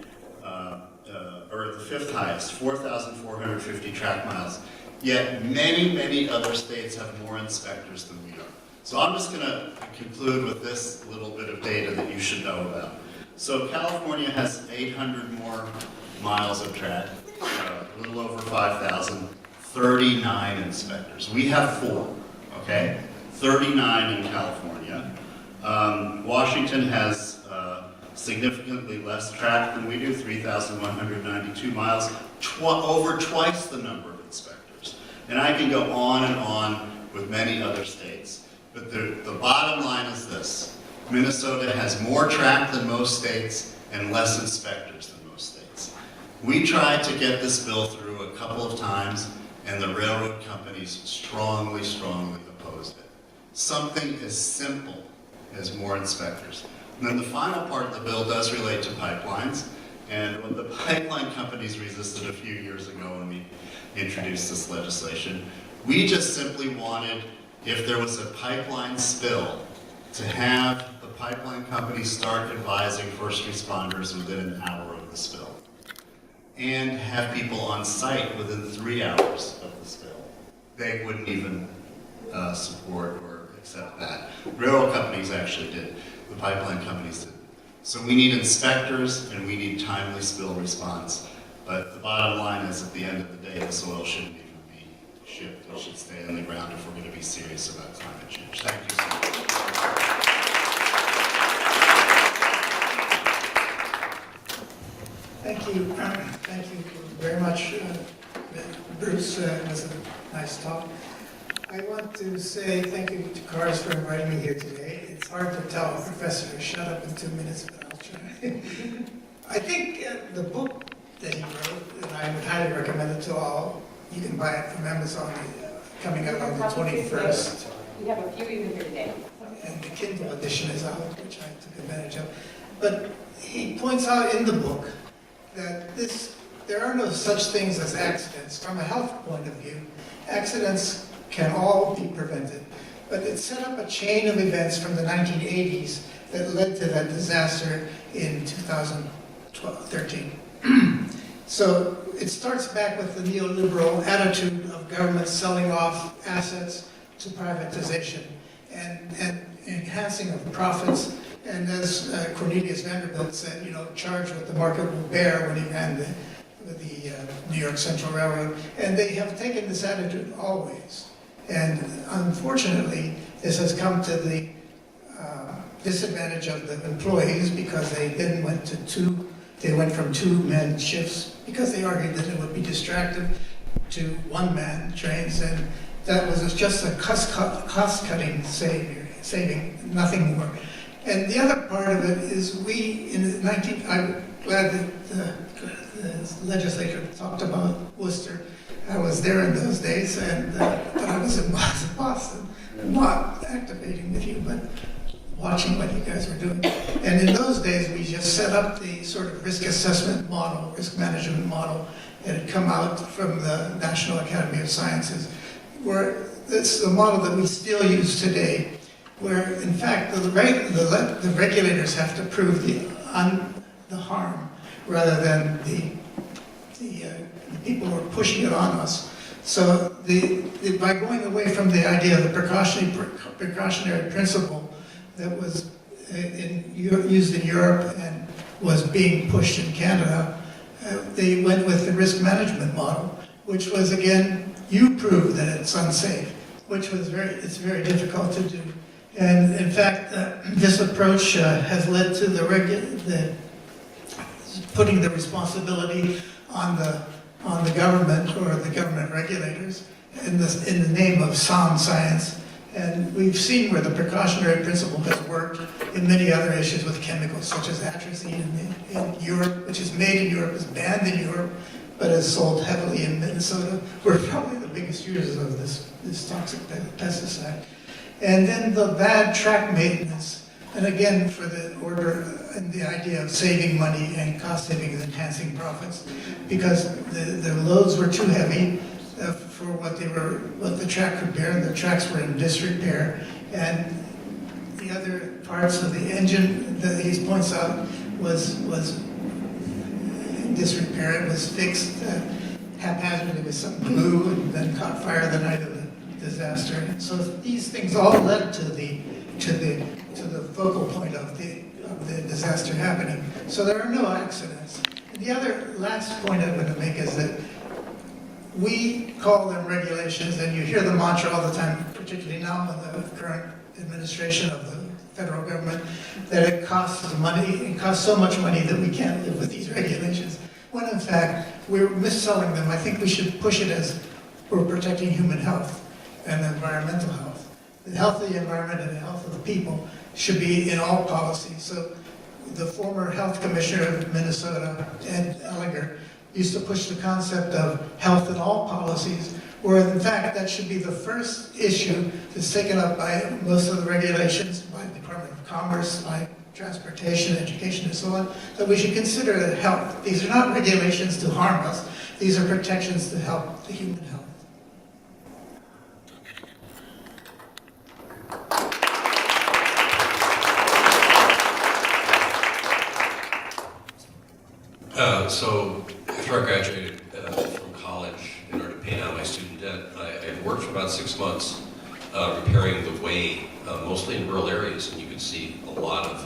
or the fifth highest, 4,450 track miles. Yet many other states have more inspectors than we are. So I'm just going to conclude with this little bit of data that you should know about. So California has 800 more miles of track, a little over 5,000, 39 inspectors. We have 4, okay? 39 in California. Washington has significantly less track than we do, 3,192 miles, over twice the number of inspectors. And I can go on and on with many other states. But the bottom line is this: Minnesota has more track than most states and less inspectors than most states. We tried to get this bill through a couple of times, and the railroad companies strongly opposed it. Something as simple as more inspectors. And then the final part of the bill does relate to pipelines, and what the pipeline companies resisted a few years ago when we introduced this legislation, we just simply wanted, if there was a pipeline spill, to have the pipeline companies start advising first responders within an hour of the spill, and have people on site within 3 hours of the spill. They wouldn't even support or accept that. Railroad companies actually did. The pipeline companies did. So we need inspectors and we need timely spill response. But the bottom line is, at the end of the day, this oil shouldn't even be shipped. It should stay on the ground if we're going to be serious about climate change. Thank you so much. Thank you. Thank you very much, Bruce. It was a nice talk. I want to say thank you to Cars for inviting me here today. It's hard to tell a professor to shut up in 2 minutes, but I'll try. I think the book that he wrote, and I would highly recommend it to all. You can buy it from Amazon, coming out on the 21st. We have a few even here today. And the Kindle edition is out, which I took advantage of. But he points out in the book that there are no such things as accidents. From a health point of view, accidents can all be prevented. But it set up a chain of events from the 1980s that led to that disaster in 2013. So it starts back with the neoliberal attitude of government selling off assets to privatization and enhancing of profits. And as Cornelius Vanderbilt said, charge what the market will bear, when he ran the New York Central Railroad. And they have taken this attitude always. And unfortunately, this has come to the disadvantage of the employees, because they then went from 2-man shifts, because they argued that it would be distractive, to 1-man trains, and that was just a cost-cutting saving, nothing more. And the other part of it is I'm glad that the legislature talked about Worcester. I was there in those days, but I was in Boston, not activating with you, but watching what you guys were doing. And in those days, we just set up the sort of risk assessment model, risk management model, that had come out from the National Academy of Sciences, where it's the model that we still use today, where in fact the regulators have to prove the harm rather than the people who are pushing it on us. So by going away from the idea of the precautionary principle that was used in Europe and was being pushed in Canada, they went with the risk management model, which was, again, you prove that it's unsafe, which was it's very difficult to do. And in fact, this approach has led to putting the responsibility on the government or the government regulators in the name of sound science. And we've seen where the precautionary principle has worked in many other issues with chemicals, such as atrazine in Europe, which is made in Europe, is banned in Europe, but is sold heavily in Minnesota. We're probably the biggest users of this toxic pesticide. And then the bad track maintenance, and again, for the order and the idea of saving money and cost saving and enhancing profits, because the loads were too heavy for what the track could bear, and the tracks were in disrepair. And the other parts of the engine that he points out was in disrepair. It was fixed haphazardly with some glue and then caught fire the night of the disaster. And so these things all led to the focal point of the disaster happening. So there are no accidents. And the other last point I'm going to make is that we call them regulations, and you hear the mantra all the time, particularly now in the current administration of the federal government, that it costs money, it costs so much money that we can't live with these regulations. When in fact, we're mis-selling them. I think we should push it as we're protecting human health and environmental health. The health of the environment and the health of the people should be in all policies. So the former health commissioner of Minnesota, Ed Ellinger, used to push the concept of health in all policies, where in fact that should be the first issue that's taken up by most of the regulations, by the Department of Commerce, by transportation, education, and so on, that we should consider health. These are not regulations to harm us, these are protections to help the human health. So after I graduated from college, in order to pay down my student debt, I worked for about 6 months repairing the way, mostly in rural areas, and you could see a lot of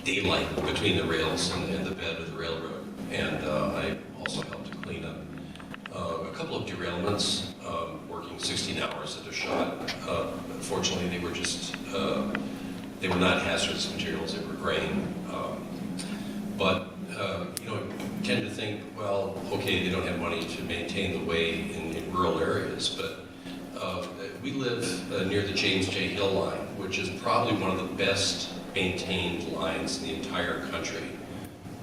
daylight between the rails and the bed of the railroad. And I also helped to clean up a couple of derailments, working 16 hours at a shot. Fortunately, they were just, they were not hazardous materials, they were grain. But you know, tend to think, well, okay, they don't have money to maintain the way in rural areas, but we live near the James J. Hill line, which is probably one of the best maintained lines in the entire country,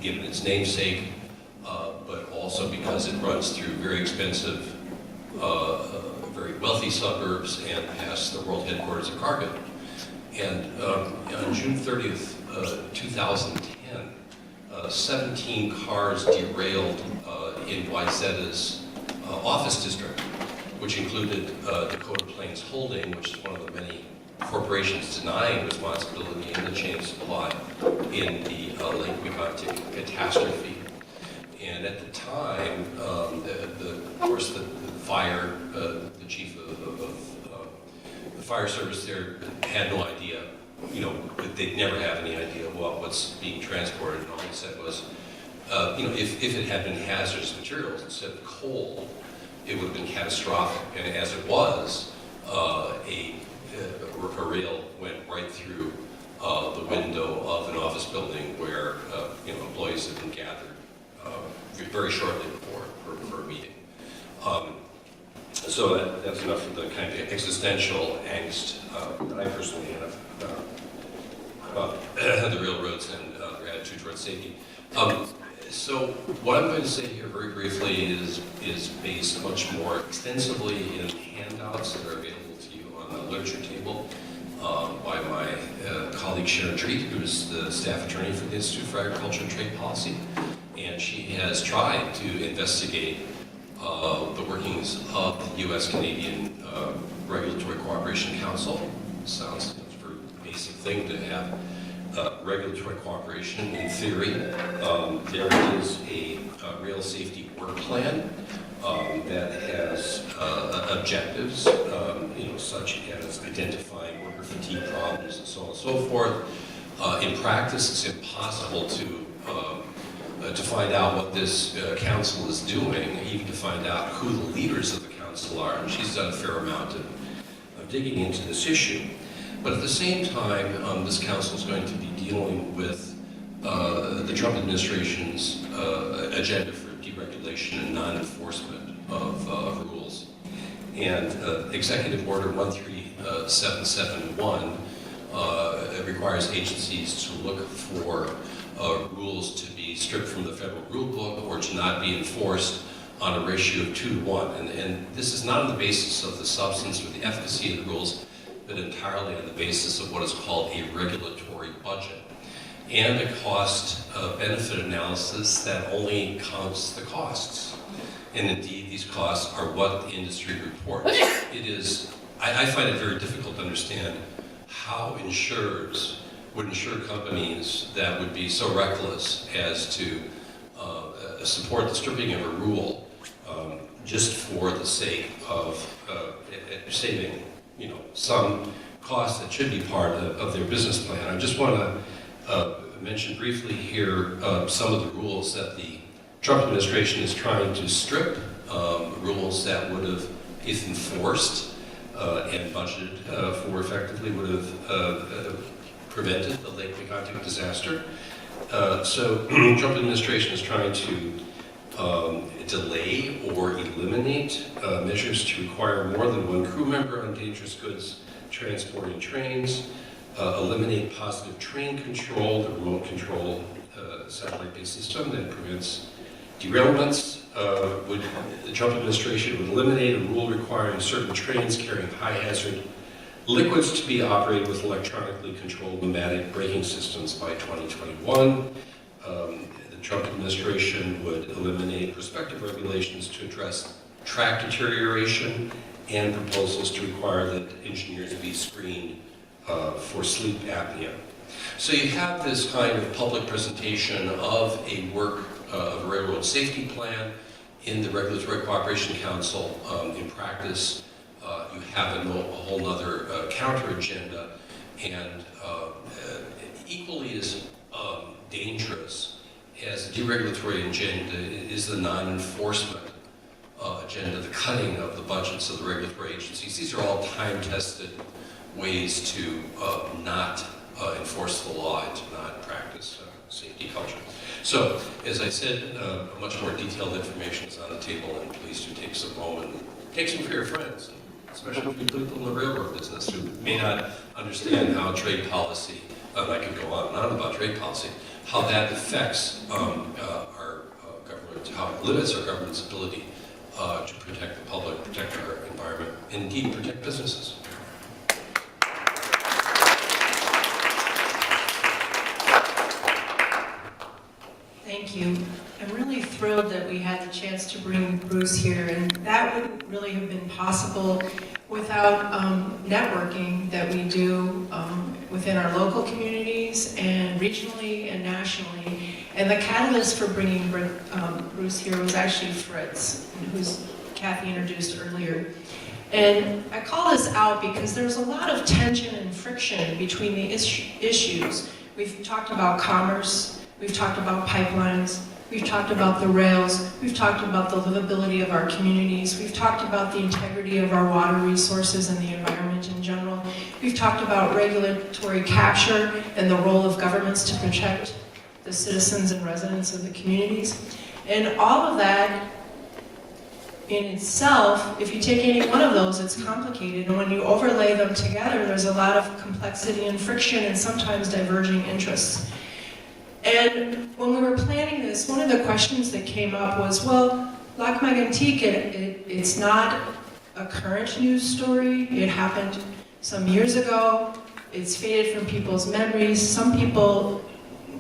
given its namesake, but also because it runs through very expensive, very wealthy suburbs and past the world headquarters of cargo. And on June 30th, 2010, 17 cars derailed in Wayzata's office district, which included Dakota Plains Holding, which is one of the many corporations denying responsibility in the chain of supply in the Lac-Megantic catastrophe. And at the time, of course, the fire, the chief of the fire service there had no idea. You know, they'd never have any idea what's being transported, and all he said was, you know, if it had been hazardous materials instead of coal, it would have been catastrophic. And as it was, a rail went right through the window of an office building where you know, employees had been gathered very shortly before for a meeting. So that's enough of the kind of existential angst that I personally have about the railroads and their attitude towards safety. So what I'm going to say here very briefly is based much more extensively in handouts that are available to you on the literature table by my colleague Sharon Treat, who is the staff attorney for the Institute for Agriculture and Trade Policy. And she has tried to investigate the workings of the U.S.-Canadian Regulatory Cooperation Council. Sounds like a very basic thing to have regulatory cooperation in theory. There is a rail safety work plan that has objectives, you know, such as identifying worker fatigue problems and so on and so forth. In practice, it's impossible to find out what this council is doing, even to find out who the leaders of the council are. And she's done a fair amount of digging into this issue. But at the same time, this council is going to be dealing with the Trump administration's agenda for deregulation and non-enforcement of rules. And Executive Order 13771 requires agencies to look for rules to be stripped from the federal rule book or to not be enforced on a ratio of 2 to 1. And this is not on the basis of the substance or the efficacy of the rules, but entirely on the basis of what is called a regulatory budget and a cost-benefit analysis that only counts the costs. And indeed, these costs are what the industry reports. It is, I find it very difficult to understand how insurers would insure companies that would be so reckless as to support the stripping of a rule just for the sake of saving, some costs that should be part of their business plan. I just want to mention briefly here some of the rules that the Trump administration is trying to strip, rules that would have, if enforced and budgeted for effectively, would have prevented the Lac-Megantic disaster. So the Trump administration is trying to delay or eliminate measures to require more than one crew member on dangerous goods transporting trains, eliminate positive train control, the remote control satellite-based system that prevents derailments. The Trump administration would eliminate a rule requiring certain trains carrying high-hazard liquids to be operated with electronically controlled pneumatic braking systems by 2021. The Trump administration would eliminate prospective regulations to address track deterioration and proposals to require that engineers be screened for sleep apnea. So you have this kind of public presentation of a railroad safety plan in the Regulatory Cooperation Council. In practice, you have a whole other counter agenda, and equally as dangerous as the deregulatory agenda is the non-enforcement agenda, the cutting of the budgets of the regulatory agencies. These are all time-tested ways to not enforce the law and to not practice safety culture. So, as I said, much more detailed information is on the table, and please do take some moment and take some for your friends, especially people in the railroad business who may not understand how trade policy, I could go on and on about trade policy, how that affects our government, how it limits our government's ability to protect the public, protect our environment, and indeed protect businesses. Thank you. I'm really thrilled that we had the chance to bring Bruce here, and that wouldn't really have been possible without networking that we do within our local communities and regionally and nationally. And the catalyst for bringing Bruce here was actually Fritz, who's Kathy introduced earlier. And I call this out because there's a lot of tension and friction between the issues. We've talked about commerce, we've talked about pipelines, we've talked about the rails, we've talked about the livability of our communities, we've talked about the integrity of our water resources and the environment in general. We've talked about regulatory capture and the role of governments to protect the citizens and residents of the communities. And all of that in itself, if you take any one of those, it's complicated. And when you overlay them together, there's a lot of complexity and friction and sometimes diverging interests. And when we were planning this, one of the questions that came up was, well, Lac-Megantic, it's not a current news story. It happened some years ago. It's faded from people's memories. Some people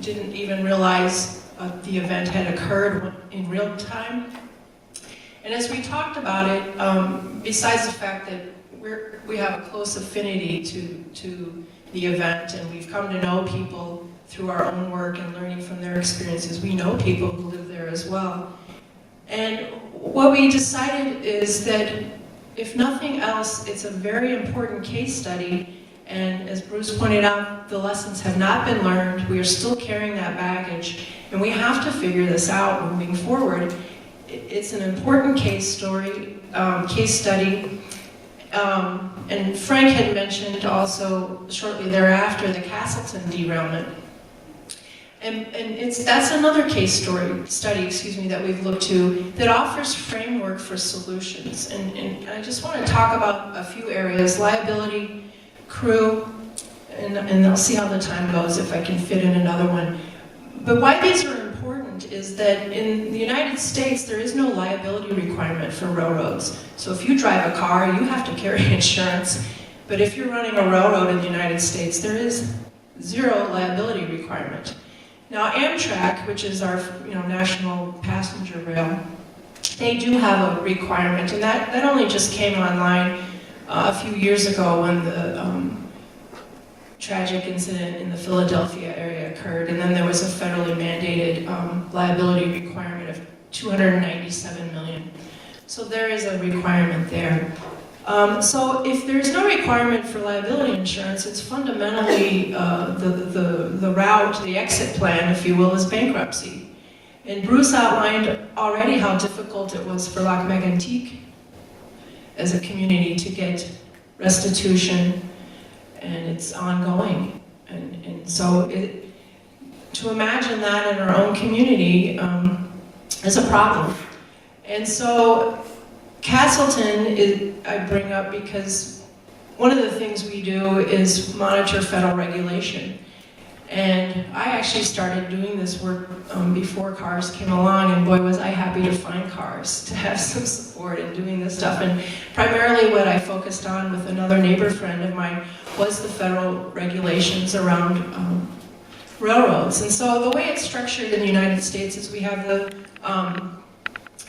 didn't even realize the event had occurred in real time. And as we talked about it, besides the fact that we have a close affinity to the event, and we've come to know people through our own work and learning from their experiences, we know people who live there as well. And what we decided is that, if nothing else, it's a very important case study. And as Bruce pointed out, the lessons have not been learned. We are still carrying that baggage, and we have to figure this out moving forward. It's an important case study. And Frank had mentioned also shortly thereafter the Castleton derailment. And that's another case study that we've looked to that offers framework for solutions. And I just want to talk about a few areas: liability, crew, and I'll see how the time goes if I can fit in another one. But why these are important is that in the United States, there is no liability requirement for railroads. So if you drive a car, you have to carry insurance. But if you're running a railroad in the United States, there is zero liability requirement. Now Amtrak, which is our national passenger rail, they do have a requirement, and that only just came online a few years ago when tragic incident in the Philadelphia area occurred, and then there was a federally mandated liability requirement of $297 million. So there is a requirement there. So if there's no requirement for liability insurance, it's fundamentally the route, the exit plan, if you will, is bankruptcy. And Bruce outlined already how difficult it was for Lac-Megantic as a community to get restitution, and it's ongoing. And so to imagine that in our own community is a problem. And so Castleton I bring up because one of the things we do is monitor federal regulation. And I actually started doing this work before cars came along, and boy was I happy to find cars to have some support in doing this stuff. And primarily what I focused on with another neighbor friend of mine was the federal regulations around railroads. And so the way it's structured in the United States is we have the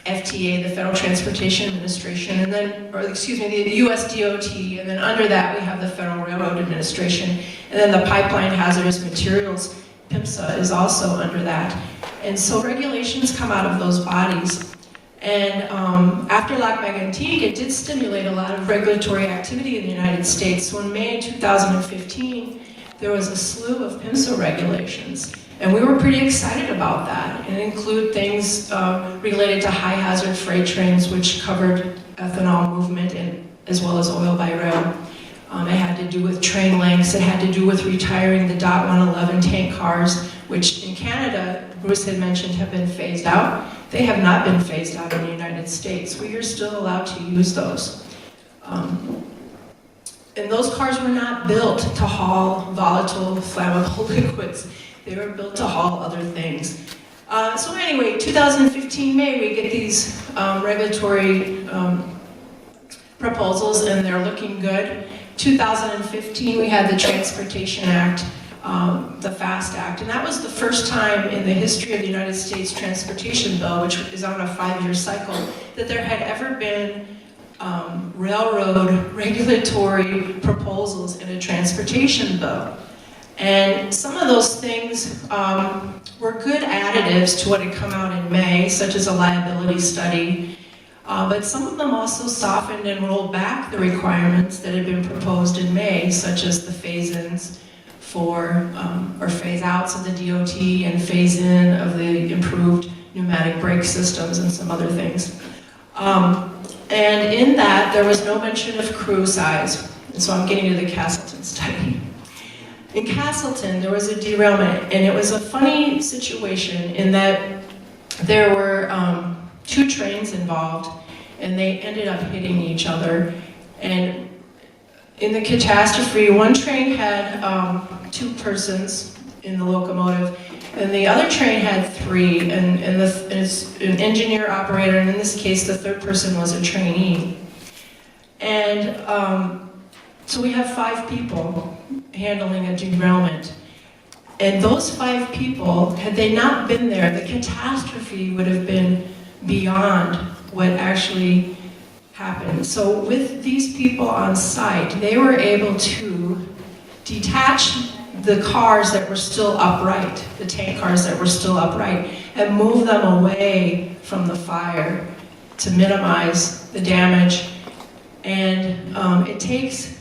FTA, the Federal Transportation Administration, and then, or excuse me, the US DOT, and then under that we have the Federal Railroad Administration, and then the Pipeline Hazardous Materials, PIMSA, is also under that. And so regulations come out of those bodies. And after Lac-Megantic, it did stimulate a lot of regulatory activity in the United States. So in May 2015, there was a slew of PIMSA regulations. And we were pretty excited about that. And it included things related to high hazard freight trains, which covered ethanol movement and as well as oil by rail. It had to do with train lengths. It had to do with retiring the DOT 111 tank cars, which in Canada, Bruce had mentioned, have been phased out. They have not been phased out in the United States. We are still allowed to use those. And those cars were not built to haul volatile, flammable liquids. They were built to haul other things. So anyway, 2015 May, we get these regulatory proposals, and they're looking good. 2015, we had the Transportation Act, the FAST Act, and that was the first time in the history of the United States transportation bill, which is on a 5-year cycle, that there had ever been railroad regulatory proposals in a transportation bill. And some of those things were good additives to what had come out in May, such as a liability study, but some of them also softened and rolled back the requirements that had been proposed in May, such as the phase-ins for, or phase-outs of the DOT and phase-in of the improved pneumatic brake systems and some other things. And in that, there was no mention of crew size. And so I'm getting to the Castleton study. In Castleton, there was a derailment, and it was a funny situation in that there were 2 trains involved, and they ended up hitting each other. And in the catastrophe, one train had 2 persons in the locomotive, and the other train had 3, and it's an engineer operator, and in this case, the 3rd person was a trainee. And so we have 5 people handling a derailment. And those 5 people, had they not been there, the catastrophe would have been beyond what actually happened. So with these people on site, they were able to detach the cars that were still upright, the tank cars that were still upright, and move them away from the fire to minimize the damage. And it takes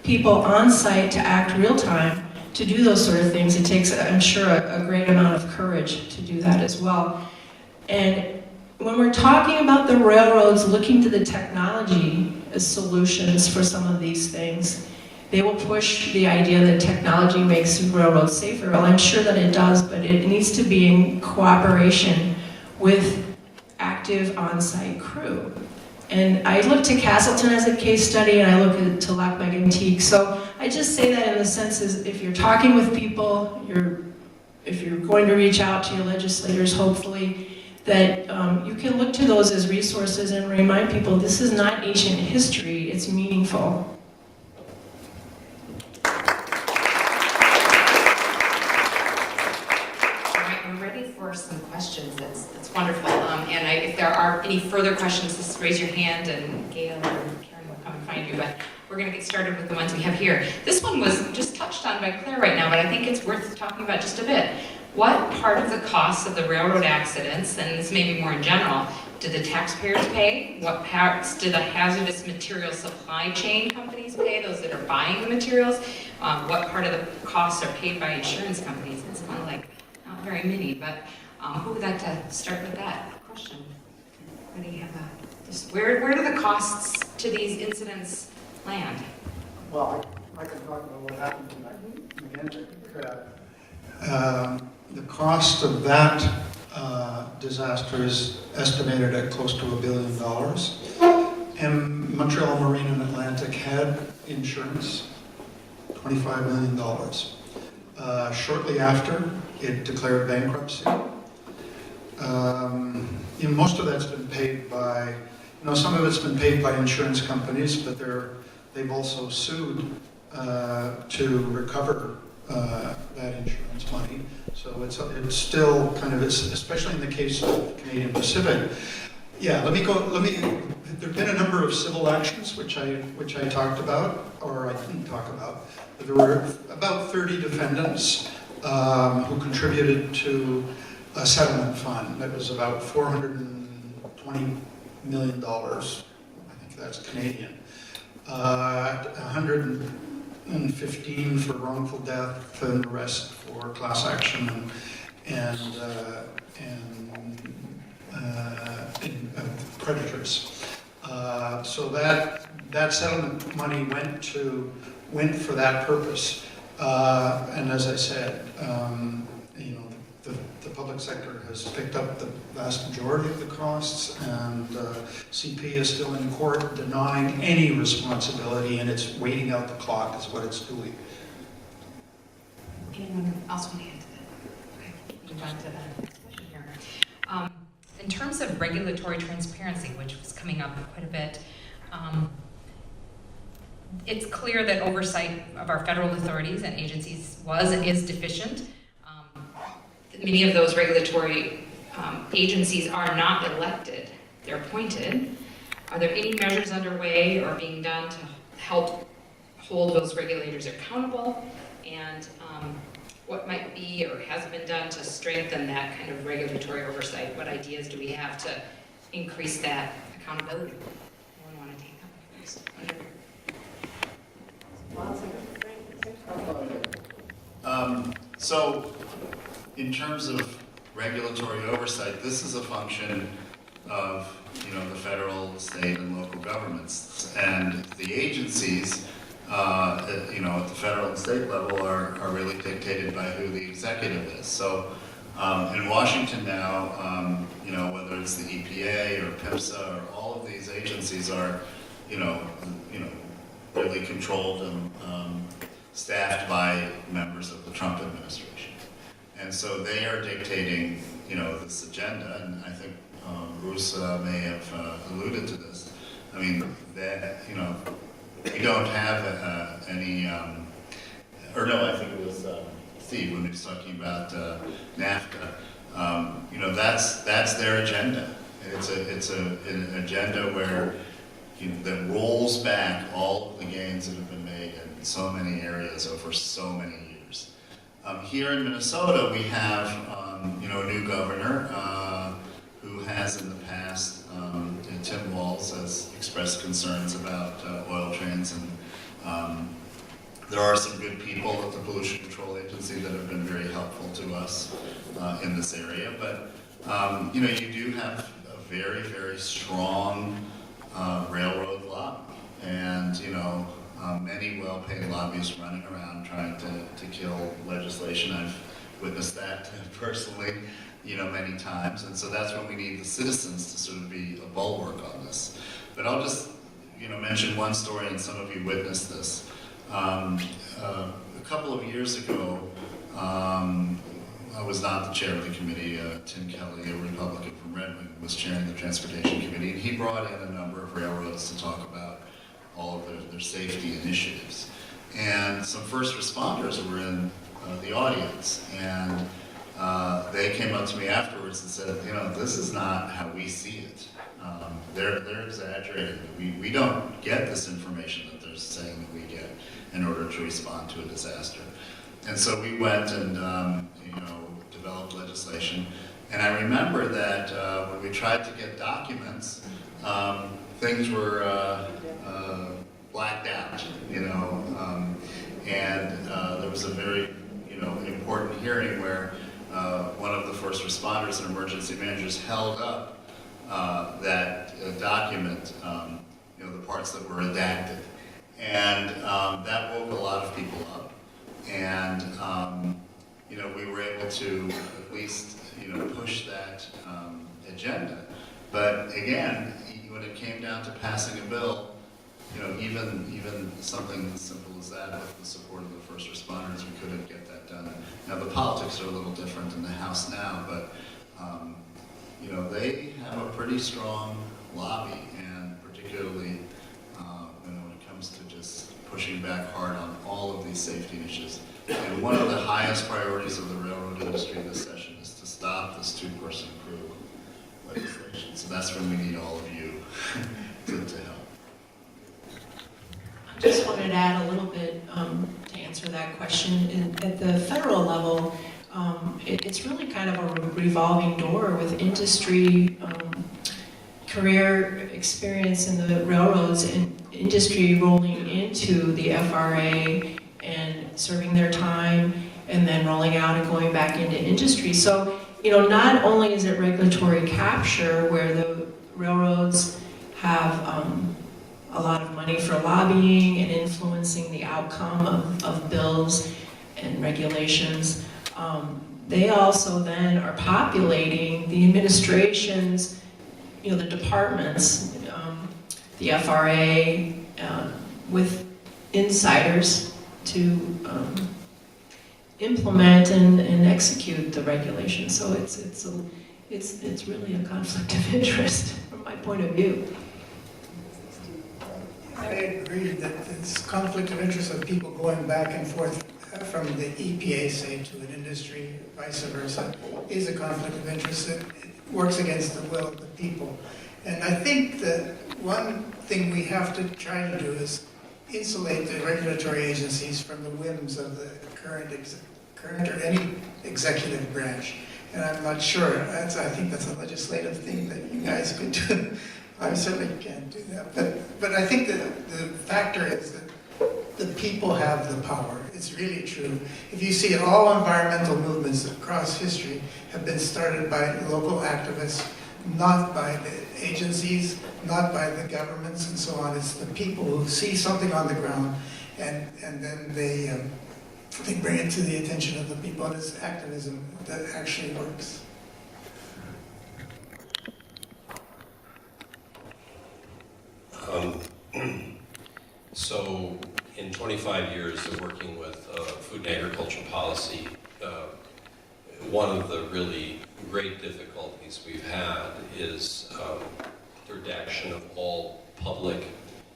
people on site to act real time to do those sort of things. It takes, I'm sure, a great amount of courage to do that as well. And when we're talking about the railroads looking to the technology as solutions for some of these things, they will push the idea that technology makes railroads safer. Well, I'm sure that it does, but it needs to be in cooperation with active on-site crew. And I look to Castleton as a case study, and I look to Lac-Megantic. So I just say that in the sense is if you're talking with people, if you're going to reach out to your legislators, hopefully, that you can look to those as resources and remind people this is not ancient history, it's meaningful. Some questions. That's wonderful. And if there are any further questions, just raise your hand, and Gail or Karen will come and find you. But we're going to get started with the ones we have here. This one was just touched on by Claire right now, but I think it's worth talking about just a bit. What part of the cost of the railroad accidents, and this may be more in general, do the taxpayers pay? What parts do the hazardous material supply chain companies pay, those that are buying the materials? What part of the costs are paid by insurance companies? It's kind of like, not very many, but who would like to start with that question? What do you have? Just where do the costs to these incidents land? Well, I can talk about what happened to Lac-Megantic. The cost of that disaster is estimated at close to $1 billion. And Montreal Marine and Atlantic had insurance, $25 million. Shortly after, it declared bankruptcy. Most of that's been paid by, some of it's been paid by insurance companies, but they've also sued to recover that insurance money. So it's still kind of, especially in the case of Canadian Pacific. Yeah, there've been a number of civil actions which I talked about, or I didn't talk about. But there were about 30 defendants who contributed to a settlement fund that was about $420 million. I think that's Canadian. 115 for wrongful death, and the rest for class action and creditors. So that settlement money went for that purpose. And as I said, the public sector has picked up the vast majority of the costs, and CP is still in court denying any responsibility, and it's waiting out the clock is what it's doing. Anyone else want to add to that? Okay, move on to the next question here. In terms of regulatory transparency, which was coming up quite a bit, it's clear that oversight of our federal authorities and agencies was and is deficient. Many of those regulatory agencies are not elected, they're appointed. Are there any measures underway or being done to help hold those regulators accountable? And what might be or has been done to strengthen that kind of regulatory oversight? What ideas do we have to increase that accountability? Anyone want to take that one first? So, in terms of regulatory oversight, this is a function of the federal, state, and local governments, and the agencies, at the federal and state level, are really dictated by who the executive is. So, in Washington now, whether it's the EPA or PIMSA, or all of these agencies are, really controlled and staffed by members of the Trump administration. And so they are dictating, this agenda, and I think Bruce may have alluded to this. I mean, that, we don't have any, I think it was Steve when he was talking about NAFTA. That's their agenda. It's an agenda where that rolls back all of the gains that have been made in so many areas over so many years. Here in Minnesota, we have a new governor who has in the past, Tim Walz has expressed concerns about oil trains, and there are some good people at the Pollution Control Agency that have been very helpful to us in this area. But you do have a very, very strong railroad lobby, and many well-paid lobbyists running around trying to kill legislation. I've witnessed that personally, many times, and so that's when we need the citizens to sort of be a bulwark on this. But I'll just, mention one story, and some of you witnessed this. A couple of years ago, I was not the chair of the committee. Tim Kelly, a Republican from Red Wing, was chairing the Transportation Committee, and he brought in a number of railroads to talk about all of their safety initiatives. And some first responders were in the audience, and they came up to me afterwards and said, this is not how we see it. They're exaggerating. We don't get this information that they're saying that we get in order to respond to a disaster. And so we went and developed legislation. And I remember that when we tried to get documents, things were blacked out, and there was a very important hearing where one of the first responders and emergency managers held up that document, the parts that were redacted. And that woke a lot of people up. And, we were able to at least, push that agenda. But again, when it came down to passing a bill, even something as simple as that, with the support of the first responders, we couldn't get that done. Now, the politics are a little different in the House now, but they have a pretty strong lobby, and particularly when it comes to just pushing back hard on all of these safety issues. And one of the highest priorities of the railroad industry this session is to stop this two-person crew legislation. So that's when we need all of you to help. I just wanted to add a little bit to answer that question. At the federal level, it's really kind of a revolving door with industry, career experience in the railroads and industry rolling into the FRA and serving their time and then rolling out and going back into industry. So, not only is it regulatory capture where the railroads have a lot of money for lobbying and influencing the outcome of bills and regulations, they also then are populating the administrations, the departments, the FRA, with insiders to implement and execute the regulations. So it's really a conflict of interest from my point of view. I agree that this conflict of interest of people going back and forth from the EPA, say, to an industry, vice versa, is a conflict of interest that works against the will of the people. And I think that one thing we have to try to do is insulate the regulatory agencies from the whims of the current or any executive branch. And I'm not sure. I think that's a legislative thing that you guys could do. I certainly can't do that. But I think that the factor is that the people have the power. It's really true. If you see all environmental movements across history have been started by local activists, not by the agencies, not by the governments and so on. It's the people who see something on the ground and then they bring it to the attention of the people. And it's activism that actually works. So in 25 years of working with food and agriculture policy, one of the really great difficulties we've had is the redaction of all public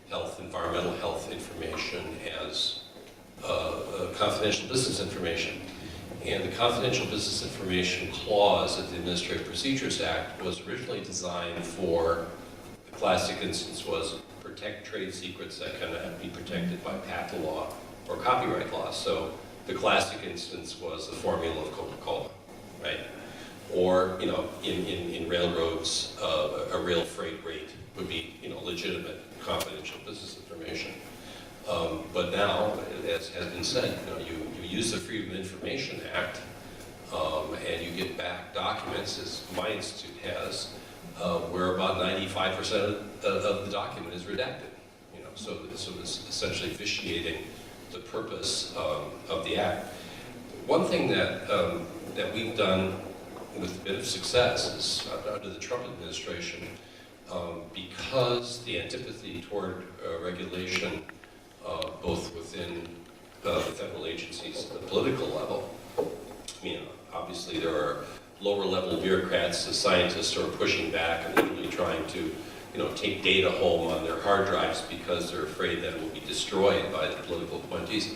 health, environmental health information as confidential business information. And the confidential business information clause of the Administrative Procedures Act was originally designed for, the classic instance was protect trade secrets that cannot be protected by patent law or copyright law. So the classic instance was the formula of Coca-Cola, right? Or, in railroads, a rail freight rate would be, legitimate confidential business information. But now, as has been said, you use the Freedom of Information Act, and you get back documents, as my institute has, where about 95% of the document is redacted. So it's essentially vitiating the purpose of the act. One thing that we've done with a bit of success is under the Trump administration, because the antipathy toward regulation, both within the federal agencies at the political level. Obviously there are lower level bureaucrats, the scientists who are pushing back and literally trying to, take data home on their hard drives because they're afraid that it will be destroyed by the political appointees.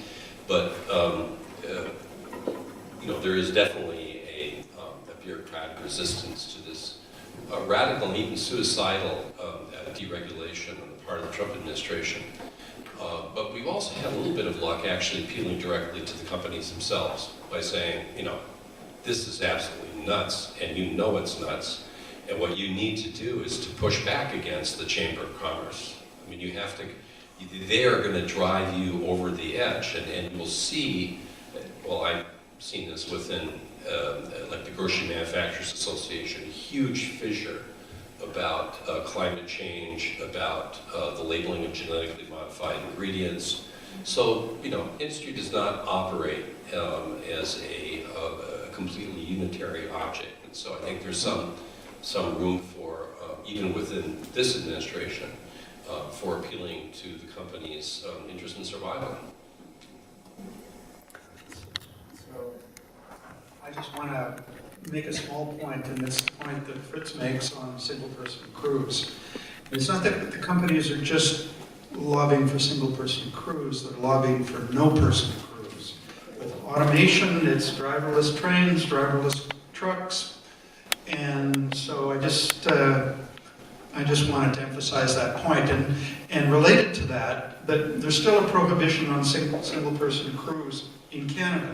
But, there is definitely a bureaucratic resistance to this radical and even suicidal deregulation on the part of the Trump administration. But we've also had a little bit of luck actually appealing directly to the companies themselves by saying, you know, this is absolutely nuts, and you know it's nuts, and what you need to do is to push back against the Chamber of Commerce. I mean, you have to, they are going to drive you over the edge, and you will see, well, I've seen this within, like the Grocery Manufacturers Association, a huge fissure about climate change, about the labeling of genetically modified ingredients. So, you know, industry does not operate as a completely unitary object. And so I think there's some room for, even within this administration, for appealing to the company's interest in survival. So I just want to make a small point, and this point that Fritz makes on single-person crews. It's not that the companies are just lobbying for single-person crews, they're lobbying for no-person crews. With automation, it's driverless trains, driverless trucks, and so I just wanted to emphasize that point. And related to that, there's still a prohibition on single-person crews in Canada.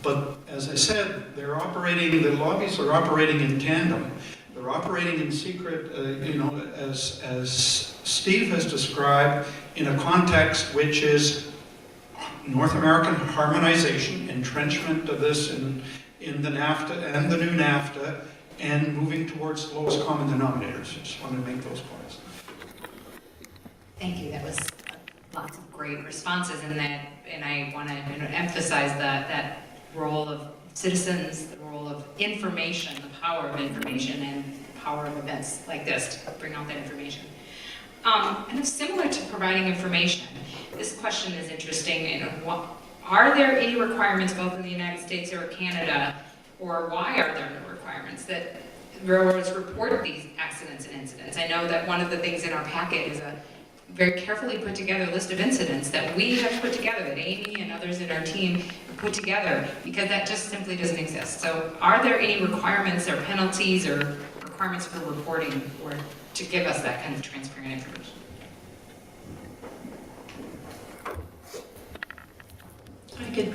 But as I said, the lobbies are operating in tandem. They're operating in secret, you know, as Steve has described, in a context which is North American harmonization, entrenchment of this in the NAFTA and the new NAFTA, and moving towards the lowest common denominators. Just wanted to make those points. Thank you. That was lots of great responses in that, and I want to emphasize that role of citizens, the role of information, the power of information, and the power of events like this to bring out that information. And it's similar to providing information. This question is interesting. And are there any requirements both in the United States or Canada, or why are there no requirements that railroads report these accidents and incidents? I know that one of the things in our packet is a very carefully put together list of incidents that we have put together, that Amy and others in our team have put together, because that just simply doesn't exist. So are there any requirements or penalties or requirements for reporting or to give us that kind of transparent information? I could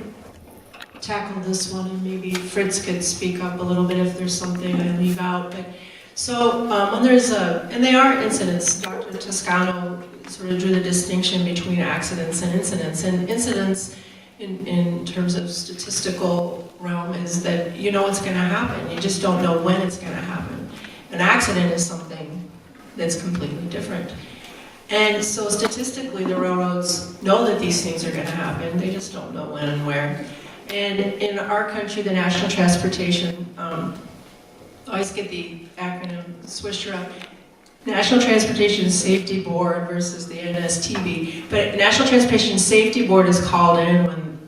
tackle this one, and maybe Fritz could speak up a little bit if there's something I leave out. But so when there's and they are incidents, Dr. Toscano sort of drew the distinction between accidents and incidents. And incidents, in terms of statistical realm, is that you know it's going to happen. You just don't know when it's going to happen. An accident is something that's completely different. And so statistically, the railroads know that these things are going to happen. They just don't know when and where. And in our country, the National Transportation, I always get the acronym switched around, National Transportation Safety Board versus the NSTB. But National Transportation Safety Board is called in when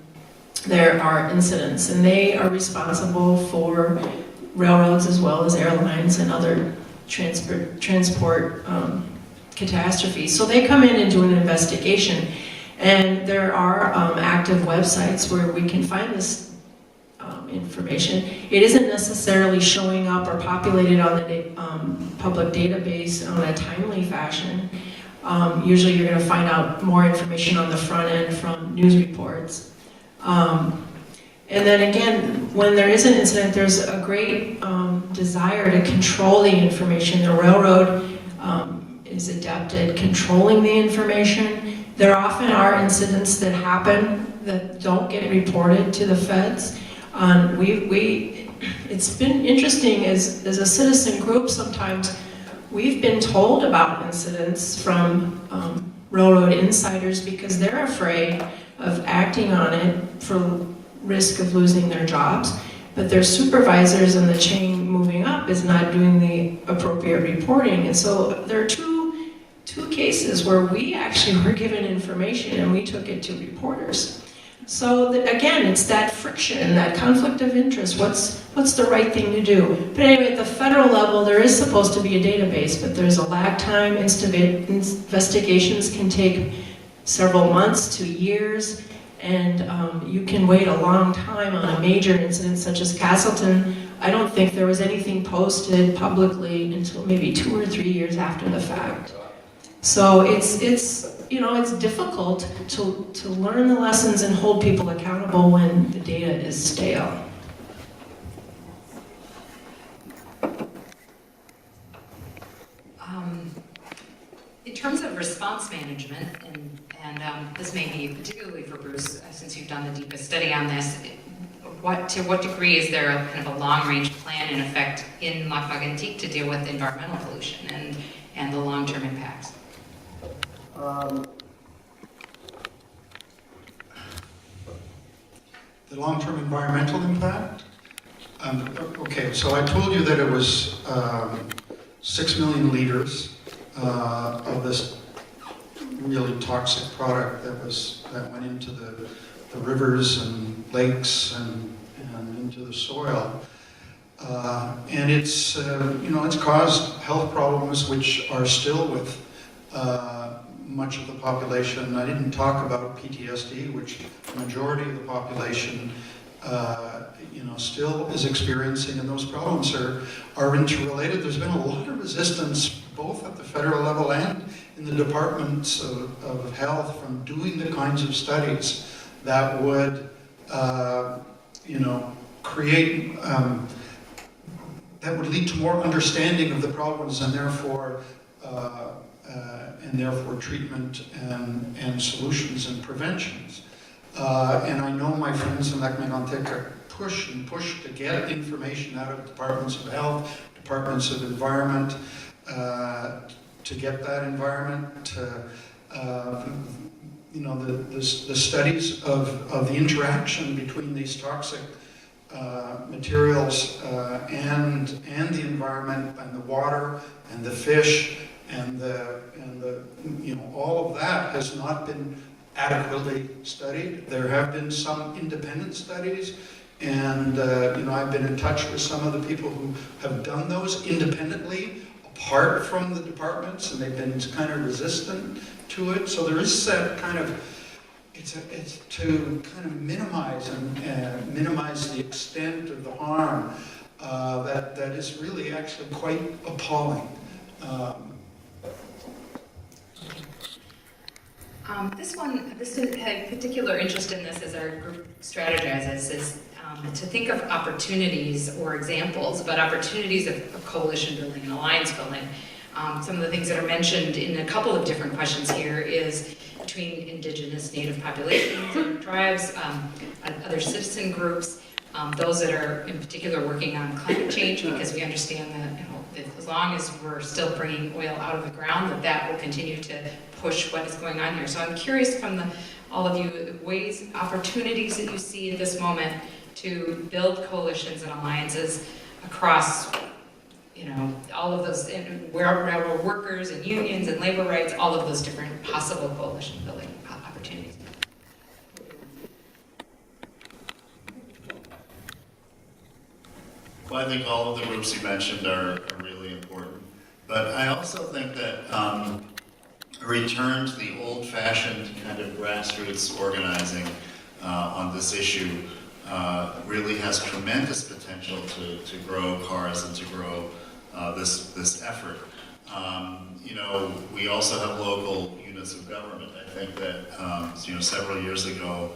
there are incidents, and they are responsible for railroads as well as airlines and other transport catastrophes. So they come in and do an investigation. And there are active websites where we can find this information. It isn't necessarily showing up or populated on the public database on a timely fashion. Usually you're going to find out more information on the front end from news reports. And then again, when there is an incident, there's a great desire to control the information. The railroad is adept at controlling the information. There often are incidents that happen that don't get reported to the feds. It's been interesting as a citizen group, sometimes we've been told about incidents from railroad insiders because they're afraid of acting on it for risk of losing their jobs, but their supervisors in the chain moving up is not doing the appropriate reporting. And so there are two cases where we actually were given information and we took it to reporters. So again, it's that friction, that conflict of interest. What's the right thing to do? But anyway, at the federal level, there is supposed to be a database, but there's a lag time. Investigations can take several months to years, and you can wait a long time on a major incident such as Castleton. I don't think there was anything posted publicly until maybe 2 or 3 years after the fact. So it's difficult to learn the lessons and hold people accountable when the data is stale. In terms of response management, and this may be particularly for Bruce, since you've done the deepest study on this, to what degree is there a kind of a long-range plan in effect in Lac-Megantic to deal with environmental pollution and the long-term impacts? The long-term environmental impact? Okay, so I told you that it was 6 million liters of this really toxic product that went into the rivers and lakes and into the soil. And it's it's caused health problems which are still with much of the population. I didn't talk about PTSD, which the majority of the population still is experiencing, and those problems are interrelated. There's been a lot of resistance both at the federal level and in the departments of health from doing the kinds of studies that would create that would lead to more understanding of the problems and therefore treatment and solutions and preventions. And I know my friends in Lac-Megantic push to get information out of departments of health, departments of environment, to get that environment, the studies of the interaction between these toxic materials and the environment and the water and the fish and all of that has not been adequately studied. There have been some independent studies, and I've been in touch with some of the people who have done those independently apart from the departments, and they've been kind of resistant to it. So there is that kind of it's to kind of minimize the extent of the harm that is really actually quite appalling. This had particular interest in this as our group strategizes, is to think of opportunities or examples, but opportunities of coalition building and alliance building. Some of the things that are mentioned in a couple of different questions here is between indigenous native populations and tribes, other citizen groups, those that are in particular working on climate change, because we understand that as long as we're still bringing oil out of the ground, that will continue to push what is going on here. So I'm curious from all of you, ways, opportunities that you see at this moment to build coalitions and alliances across, all of those, where workers and unions and labor rights, all of those different possible coalition building opportunities. Well, I think all of the groups you mentioned are really important. But I also think that a return to the old-fashioned kind of grassroots organizing on this issue really has tremendous potential to grow cars and to grow this effort. We also have local units of government. I think that several years ago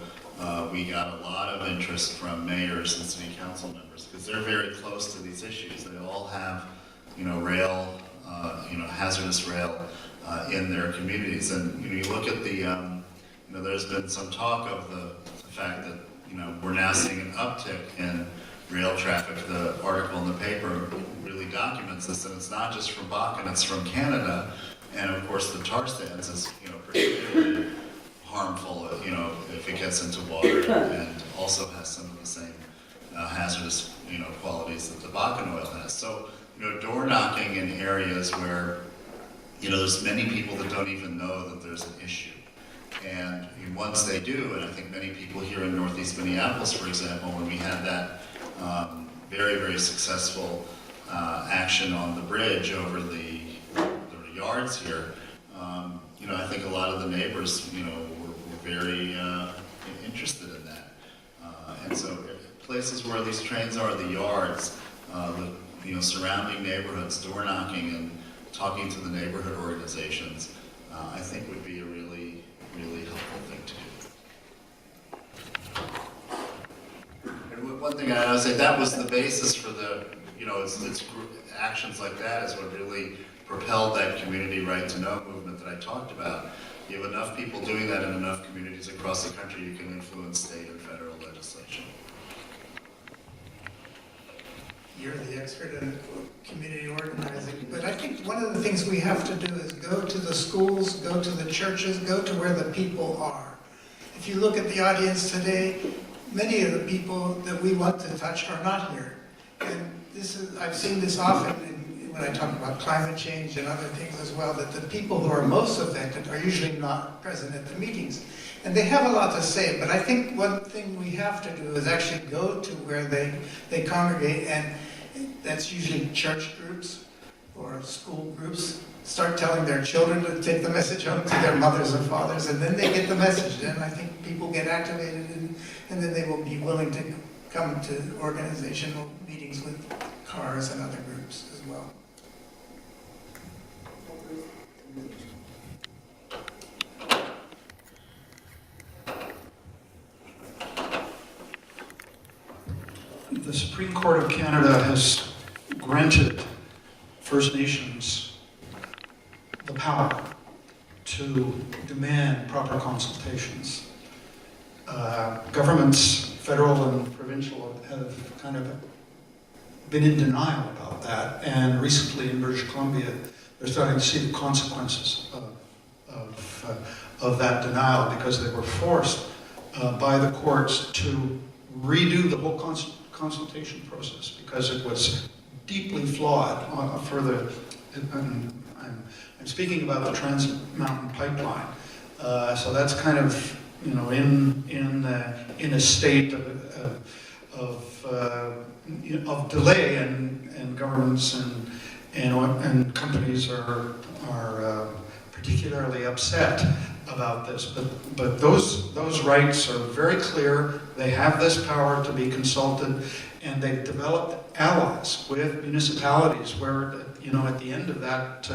we got a lot of interest from mayors and city council members because they're very close to these issues. They all have rail, hazardous rail in their communities, and you look at there's been some talk of the fact that we're now seeing an uptick in rail traffic. The article in the paper really documents this, and it's not just from Bakken, it's from Canada, and of course the tar sands is particularly harmful if it gets into water, and also has some of the same hazardous qualities that the Bakken oil has. So door knocking in areas where there's many people that don't even know that there's an issue. And once they do, and I think many people here in Northeast Minneapolis, for example, when we had that very, very successful action on the bridge over the yards here, I think a lot of the neighbors, were very interested in that. And so places where these trains are, the yards, surrounding neighborhoods, door knocking and talking to the neighborhood organizations, I think would be a really, really helpful thing to do. And one thing I would say, that was the basis for the, it's actions like that is what really propelled that community right to know movement that I talked about. You have enough people doing that in enough communities across the country, you can influence state and federal legislation. You're the expert in community organizing, but I think one of the things we have to do is go to the schools, go to the churches, go to where the people are. If you look at the audience today, many of the people that we want to touch are not here. And I've seen this often when I talk about climate change and other things as well, that the people who are most affected are usually not present at the meetings. And they have a lot to say, but I think one thing we have to do is actually go to where they congregate, and that's usually church groups or school groups. Start telling their children to take the message home to their mothers and fathers, and then they get the message. Then I think people get activated, and then they will be willing to come to organizational meetings with CARs and other groups as well. The Supreme Court of Canada has granted First Nations the power to demand proper consultations. Governments, federal and provincial, have kind of been in denial about that, and recently in British Columbia, they're starting to see the consequences of that denial, because they were forced by the courts to redo the whole consultation process because it was deeply flawed. I'm speaking about the Trans Mountain Pipeline, so that's kind of in a state of delay, and governments and companies are particularly upset about this. But those rights are very clear. They have this power to be consulted, and they've developed allies with municipalities where, at the end of that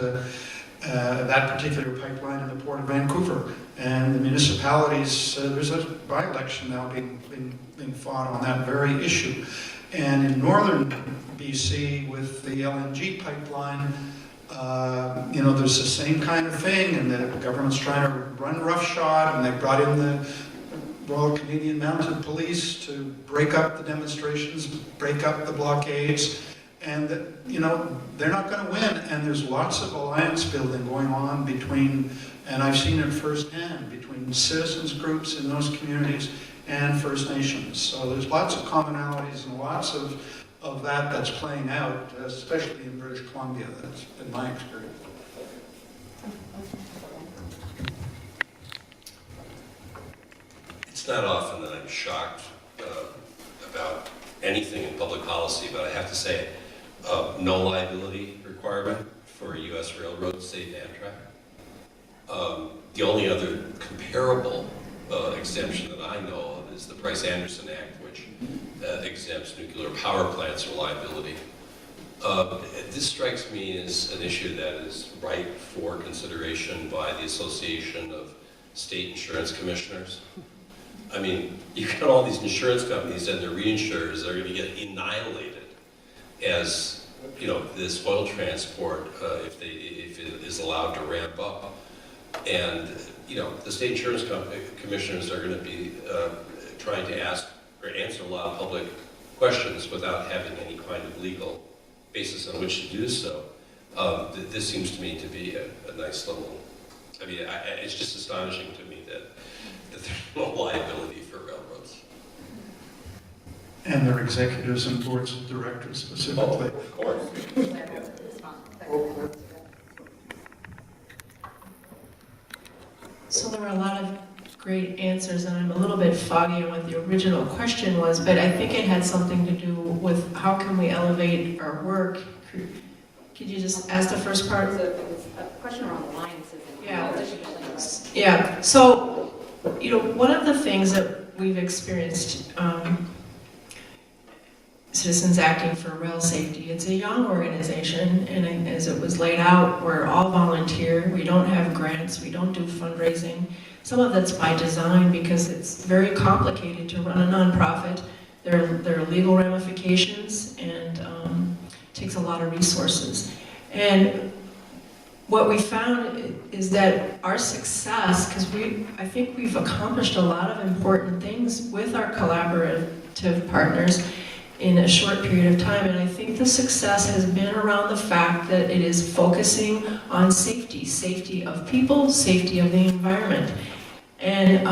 particular pipeline in the Port of Vancouver, and the municipalities, there's a by-election now being fought on that very issue. And in northern BC with the LNG pipeline, there's the same kind of thing, and the government's trying to run roughshod, and they brought in the Royal Canadian Mounted Police to break up the demonstrations, break up the blockades, and they're not going to win. And there's lots of alliance building going on between, and I've seen it firsthand, between citizens groups in those communities and First Nations. So there's lots of commonalities and lots of that's playing out, especially in British Columbia. That's been my experience. It's not often that I'm shocked about anything in public policy, but I have to say, no liability requirement for U.S. railroads, save Amtrak. The only other comparable exemption that I know of is the Price-Anderson Act, which exempts nuclear power plants from liability. This strikes me as an issue that is ripe for consideration by the Association of State Insurance Commissioners. I mean, you got all these insurance companies and their reinsurers are going to get annihilated as, this oil transport, if it is allowed to ramp up. And, the state insurance commissioners are going to be trying to ask or answer a lot of public questions without having any kind of legal basis on which to do so. This seems to me to be a nice little, it's just astonishing to me that there's no liability for railroads. And their executives and boards of directors specifically. Of course. So there were a lot of great answers, and I'm a little bit foggy on what the original question was, but I think it had something to do with how can we elevate our work. Could you just ask the first part? It was a question around alliances and Yeah. Yeah. So, one of the things that we've experienced, Citizens Acting for Rail Safety. It's a young organization, and as it was laid out, we're all volunteer. We don't have grants. We don't do fundraising. Some of that's by design because it's very complicated to run a nonprofit. There are legal ramifications, and takes a lot of resources. And what we found is that our success, because I think we've accomplished a lot of important things with our collaborative partners in a short period of time, and I think the success has been around the fact that it is focusing on safety, safety of people, safety of the environment. And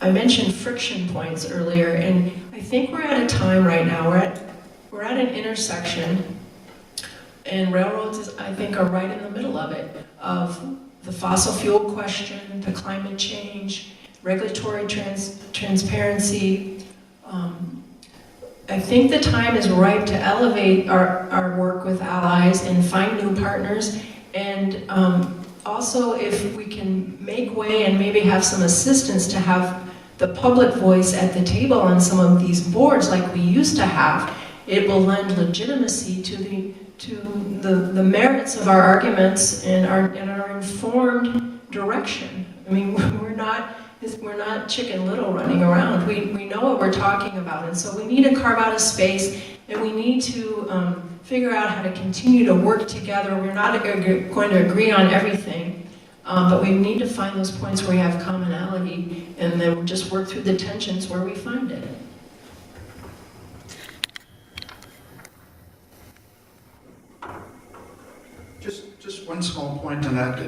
I mentioned friction points earlier, and I think we're at a time right now, we're at an intersection, and railroads, I think, are right in the middle of it, of the fossil fuel question, the climate change, regulatory transparency. I think the time is ripe to elevate our work with allies and find new partners, and also if we can make way and maybe have some assistance to have the public voice at the table on some of these boards like we used to have, it will lend legitimacy to the merits of our arguments and our informed direction. I mean, we're not Chicken Little running around. We know what we're talking about, and so we need to carve out a space, and we need to figure out how to continue to work together. We're not going to agree on everything, but we need to find those points where we have commonality, and then just work through the tensions where we find it. Just one small point on that.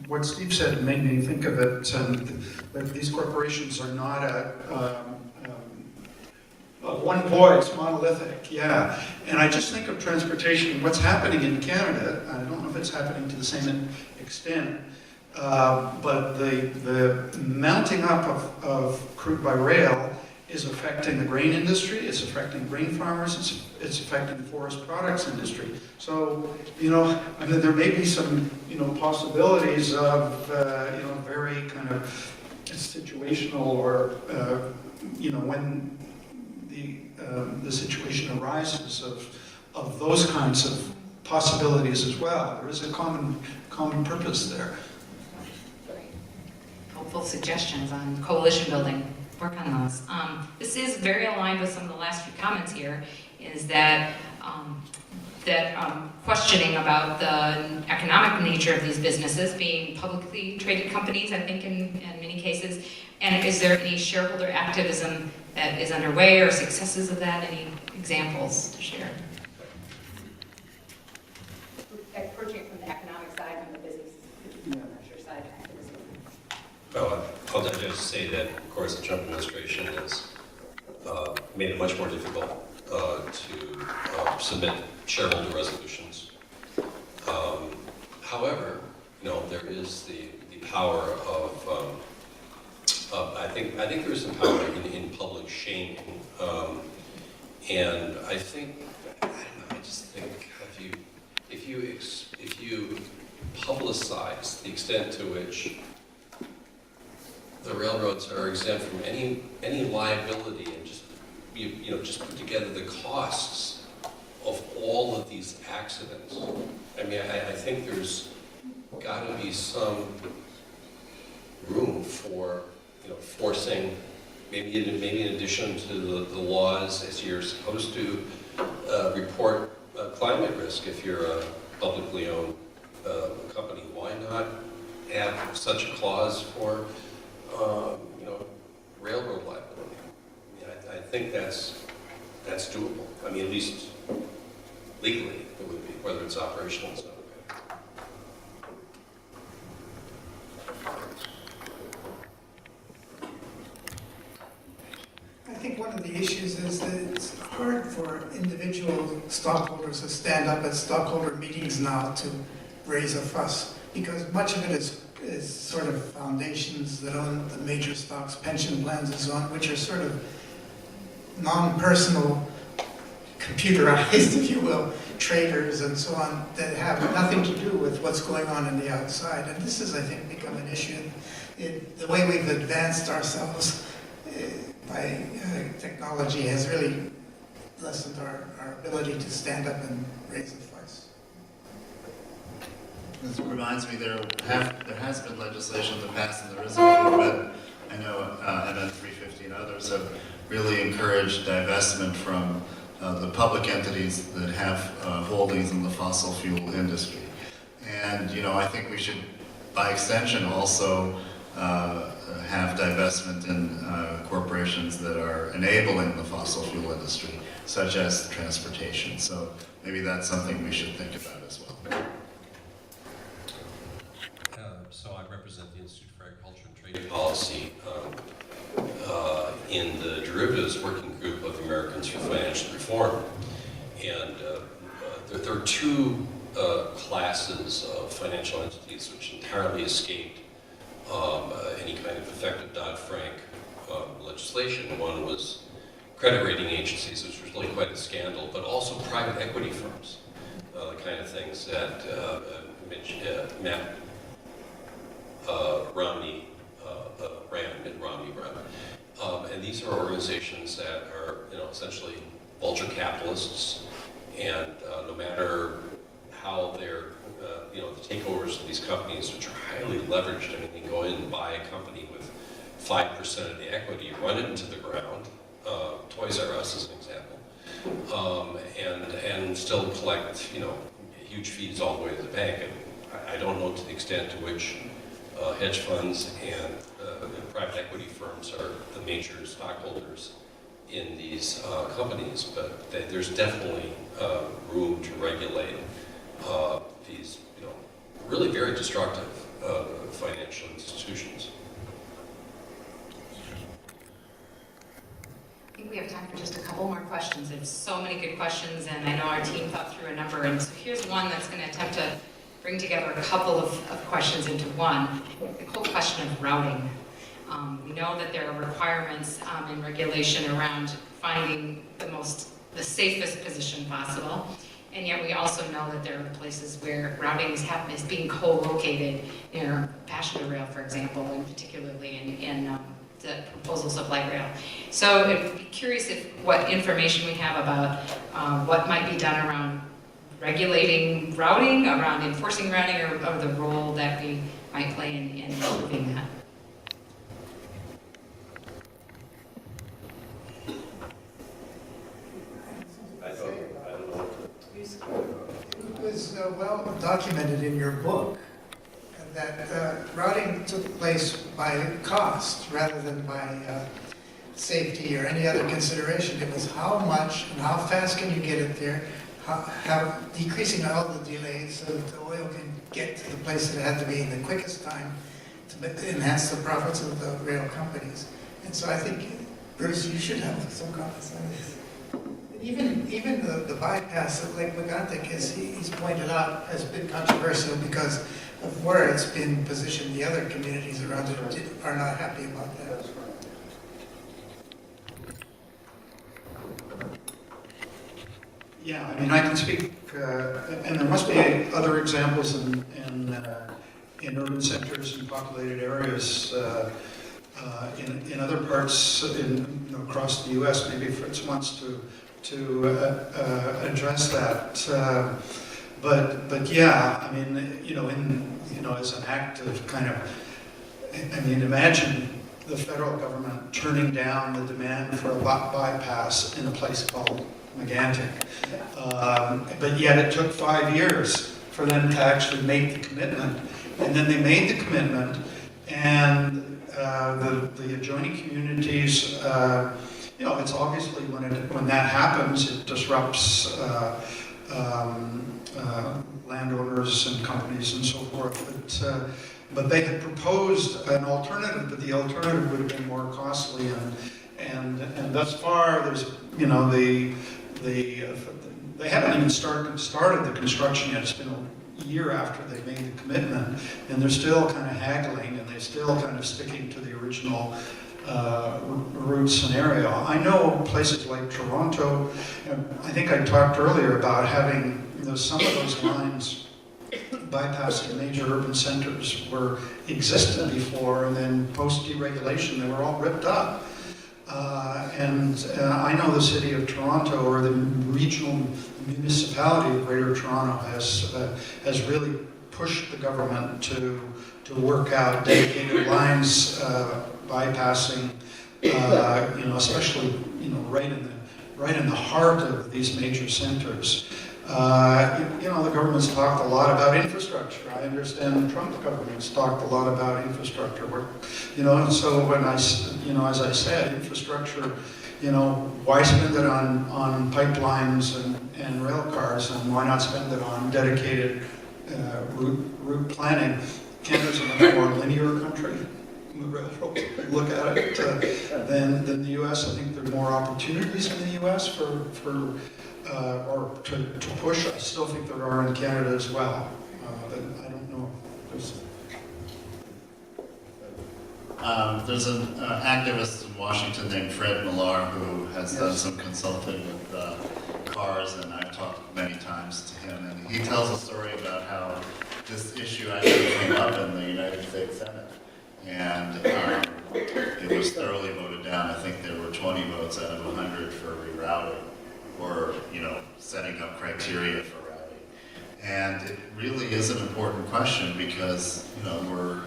What Steve said made me think of it, that these corporations are not a one voice, monolithic, yeah. And I just think of transportation, what's happening in Canada, I don't know if it's happening to the same extent, but the mounting up of crude by rail is affecting the grain industry, it's affecting grain farmers, it's affecting the forest products industry. So, I mean, there may be some, possibilities of, very kind of situational or, when the situation arises of those kinds of possibilities as well. There is a common purpose there. Helpful suggestions on coalition building. Work on those. This is very aligned with some of the last few comments here, is that questioning about the economic nature of these businesses being publicly traded companies, I think in many cases, and is there any shareholder activism that is underway or successes of that? Any examples to share? Approaching it from the economic side, from the business pressure side, activism. Well, I'll just say that, of course, the Trump administration has made it much more difficult to submit shareholder resolutions. However, there is the power of I think there is some power in public shaming, and I think I just think if you publicize the extent to which the railroads are exempt from any liability, and just put together the costs of all of these accidents. I mean, I think there's got to be some room for forcing, maybe in addition to the laws, as you're supposed to report climate risk if you're a publicly owned company. Why not have such a clause for railroad liability? I think that's doable. I mean, at least legally it would be, whether it's operational. So. I think one of the issues is that it's hard for individual stockholders to stand up at stockholder meetings now to raise a fuss, because much of it is sort of foundations that own the major stocks, pension plans and so on, which are sort of non-personal, computerized, if you will, traders and so on, that have nothing to do with what's going on in the outside. And this has, I think, become an issue in the way we've advanced ourselves by technology has really lessened our ability to stand up and raise a voice. This reminds me, there has been legislation in the past, and there is a movement. I know MN 350 and others have really encouraged divestment from the public entities that have holdings in the fossil fuel industry. And, you know, I think we should, by extension, also have divestment in corporations that are enabling the fossil fuel industry, such as transportation. So maybe that's something we should think about as well. So I represent the Institute for Agriculture and Trade Policy in the Derivatives Working Group of Americans for Financial Reform. And there are two classes of financial entities which entirely escaped any kind of effective Dodd-Frank legislation. One was credit rating agencies, which was really quite a scandal, but also private equity firms, the kind of things that Matt Romney ran, Mitt Romney ran. And these are organizations that are, you know, essentially vulture capitalists, and no matter how they're, you know, the takeovers of these companies, which are highly leveraged. I mean, they go in and buy a company with 5% of the equity, run it into the ground, Toys R Us as an example, and still collect, you know, huge fees all the way to the bank. And I don't know to the extent to which hedge funds and private equity firms are the major stockholders in these companies, but there's definitely room to regulate these, you know, really very destructive financial institutions. I think we have time for just a couple more questions. There's so many good questions, and I know our team thought through a number. And so here's one that's going to attempt to bring together a couple of questions into one. The whole question of routing. We know that there are requirements in regulation around finding the safest position possible. And yet we also know that there are places where routing is being co-located near passenger rail, for example, and particularly in the proposals of light rail. So I'd be curious what information we have about what might be done around regulating routing, around enforcing routing, or the role that we might play in improving that. It was well documented in your book that routing took place by cost rather than by safety or any other consideration. It was how much and how fast can you get it there, how decreasing all the delays so that the oil can get to the place that it had to be in the quickest time to enhance the profits of the rail companies. And so I think, Bruce, you should have some comments on this. Even the bypass at Lac-Megantic, as he's pointed out, has been controversial because of where it's been positioned. The other communities around it are not happy about that. Yeah, I mean, I can speak, and there must be other examples in urban centers and populated areas, in other parts across the U.S. Maybe Fritz wants to address that. But yeah, I mean, as an act of kind of, I mean, imagine the federal government turning down the demand for a bypass in a place called Megantic. But yet it took 5 years for them to actually make the commitment. And then they made the commitment, and the adjoining communities, it's obviously when that happens, it disrupts landowners and companies and so forth. But they had proposed an alternative, but the alternative would have been more costly. And thus far, there's they haven't even started the construction yet. It's been a year after they made the commitment, and they're still kind of haggling, and they're still kind of sticking to the original route scenario. I know places like Toronto. I think I talked earlier about having some of those lines bypassing major urban centers existed before, and then post-deregulation they were all ripped up. I know the city of Toronto, or the regional municipality of Greater Toronto, has really pushed the government to work out dedicated lines bypassing, especially right in the heart of these major centers. The government's talked a lot about infrastructure. I understand the Trump government's talked a lot about infrastructure. And so when as I said, infrastructure, why spend it on pipelines and rail cars, and why not spend it on dedicated route planning? Canada's a much more linear country. Look at it than the U.S. I think there are more opportunities in the U.S. or to push. I still think there are in Canada as well. But I don't know. There's an activist in Washington named Fred Millar who has done some consulting with cars, and I've talked many times to him, and he tells a story about how this issue actually came up in the United States Senate, and it was thoroughly voted down. I think there were 20 votes out of 100 for rerouting, or setting up criteria for routing. And it really is an important question because we're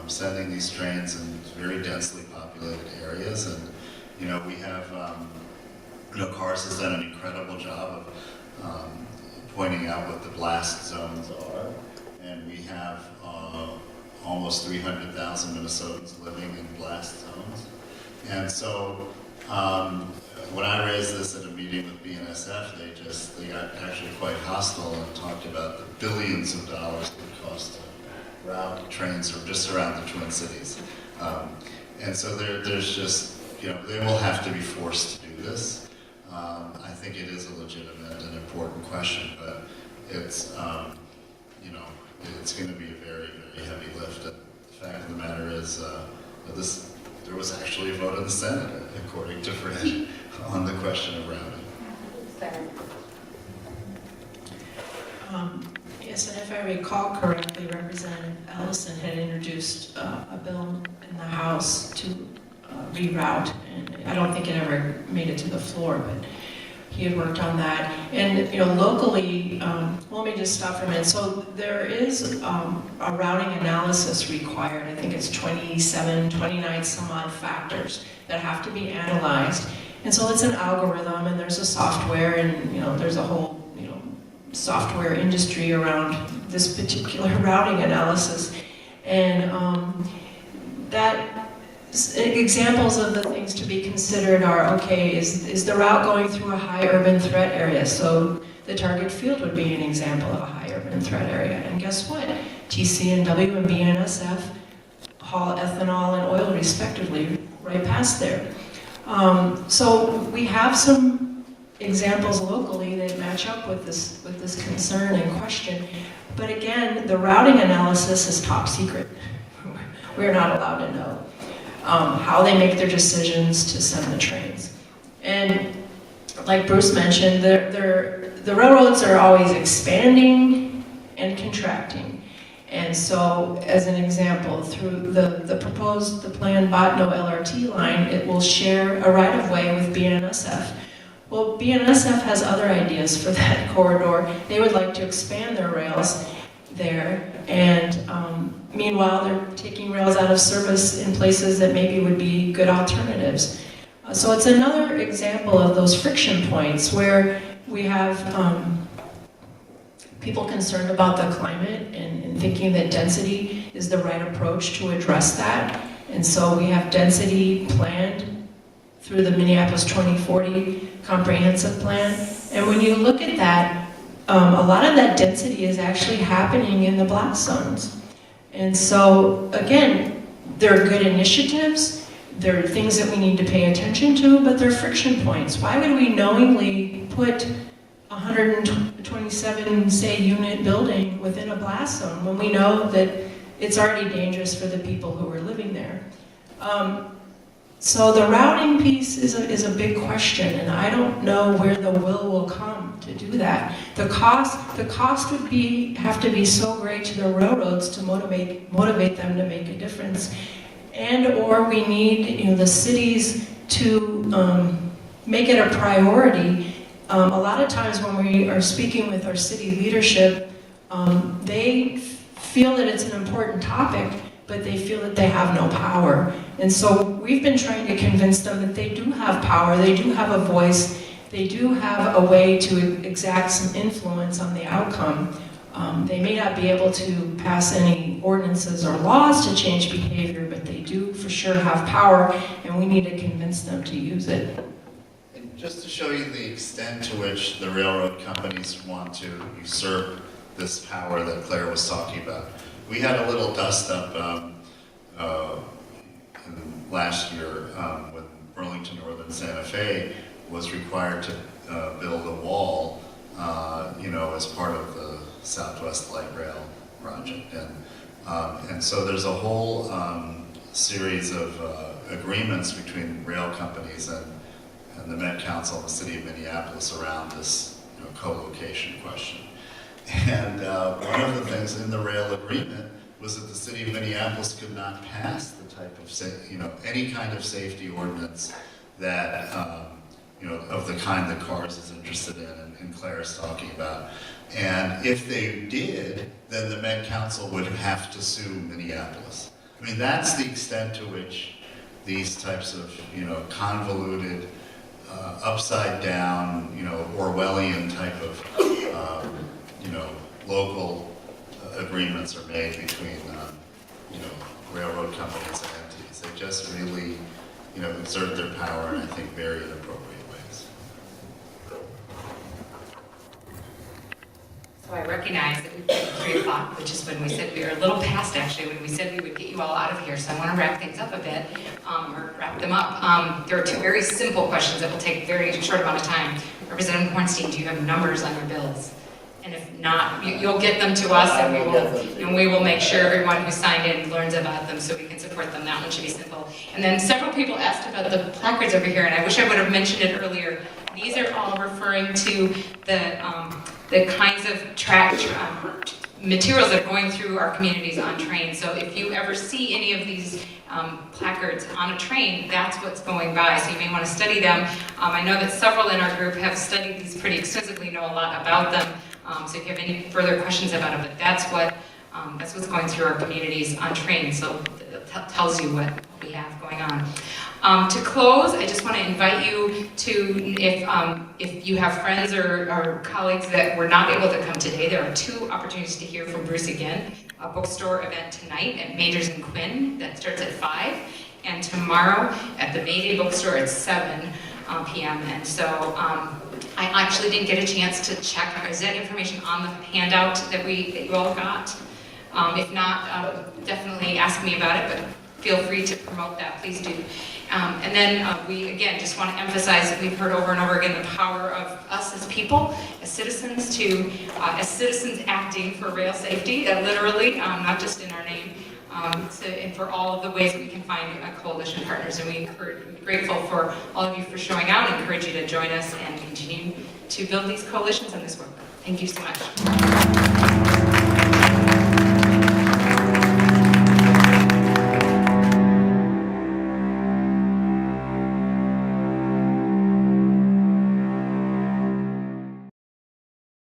sending these trains in very densely populated areas, and we have Cars has done an incredible job of pointing out what the blast zones are, and we have almost 300,000 Minnesotans living in blast zones. And so when I raised this at a meeting with BNSF, they got actually quite hostile and talked about the billions of dollars it would cost to route trains from just around the Twin Cities. And so there's just, they will have to be forced to do this. I think it is a legitimate and important question, but it's, it's going to be a very, very heavy lift. And the fact of the matter is, there was actually a vote in the Senate, according to Fred, on the question of routing. Yes, and if I recall correctly, Representative Ellison had introduced a bill in the House to reroute, and I don't think it ever made it to the floor, but he had worked on that. And locally, let me just stop for a minute. So there is a routing analysis required. I think it's 29 some odd factors that have to be analyzed. And so it's an algorithm, and there's a software, and there's a whole software industry around this particular routing analysis. And examples of the things to be considered are, okay, is the route going through a high urban threat area? So the target field would be an example of a high urban threat area. And guess what? TCNW and BNSF haul ethanol and oil respectively right past there. So we have some examples locally that match up with this concern and question. But again, the routing analysis is top secret. We're not allowed to know how they make their decisions to send the trains. And like Bruce mentioned, the railroads are always expanding and contracting. And so, as an example, through the planned Botno LRT line, it will share a right-of-way with BNSF. Well, BNSF has other ideas for that corridor. They would like to expand their rails there, and meanwhile, they're taking rails out of service in places that maybe would be good alternatives. So it's another example of those friction points where we have people concerned about the climate and thinking that density is the right approach to address that. And so we have density planned through the Minneapolis 2040 comprehensive plan. And when you look at that, a lot of that density is actually happening in the blast zones. And so, again, there are good initiatives, there are things that we need to pay attention to, but they're friction points. Why would we knowingly put 127, say, unit building within a blast zone when we know that it's already dangerous for the people who are living there? So the routing piece is a big question, and I don't know where the will come to do that. The cost would have to be so great to the railroads to motivate them to make a difference. and/or we need, the cities to make it a priority. A lot of times when we are speaking with our city leadership, they feel that it's an important topic, but they feel that they have no power. And so we've been trying to convince them that they do have power, they do have a voice, they do have a way to exact some influence on the outcome. They may not be able to pass any ordinances or laws to change behavior, but they do for sure have power, and we need to convince them to use it. And just to show you the extent to which the railroad companies want to usurp this power that Claire was talking about, we had a little dust-up last year when Burlington Northern Santa Fe was required to build a wall, as part of the Southwest Light Rail project. And so there's a whole series of agreements between rail companies and the Met Council and the City of Minneapolis around this co-location question. And one of the things in the rail agreement was that the City of Minneapolis could not pass the type of, any kind of safety ordinance that, of the kind that CARS is interested in and Claire is talking about. And if they did, then the Met Council would have to sue Minneapolis. I mean, that's the extent to which these types of, convoluted, upside down, Orwellian type of, local agreements are made between, railroad companies and entities. They just really, exert their power in, I think, very inappropriate ways. So I recognize that we've been at 3 o'clock, which is when we said we were a little past actually, when we said we would get you all out of here. So I want to wrap things up a bit, or wrap them up. There are 2 very simple questions that will take a very short amount of time. Representative Hornstein, do you have numbers on your bills? And if not, you'll get them to us, and we will make sure everyone who signed in learns about them so we can support them. That one should be simple. And then several people asked about the placards over here, and I wish I would have mentioned it earlier. These are all referring to the kinds of materials that are going through our communities on trains. So if you ever see any of these placards on a train, that's what's going by. So you may want to study them. I know that several in our group have studied these pretty extensively, know a lot about them. So if you have any further questions about it, but that's what's going through our communities on trains. So it tells you what we have going on. To close, I just want to invite you to, if you have friends or colleagues that were not able to come today, there are 2 opportunities to hear from Bruce again. A bookstore event tonight at Majors and Quinn that starts at 5, and tomorrow at the Mayday bookstore at 7 p.m. And so I actually didn't get a chance to check. Is that information on the handout that you all got? If not, definitely ask me about it, but feel free to promote that, please do. And then we, again, just want to emphasize that we've heard over and over again the power of us as people, as citizens, as citizens acting for rail safety, literally, not just in our name, and for all of the ways that we can find coalition partners. And we're grateful for all of you for showing out and encourage you to join us and continue to build these coalitions and this work. Thank you so much.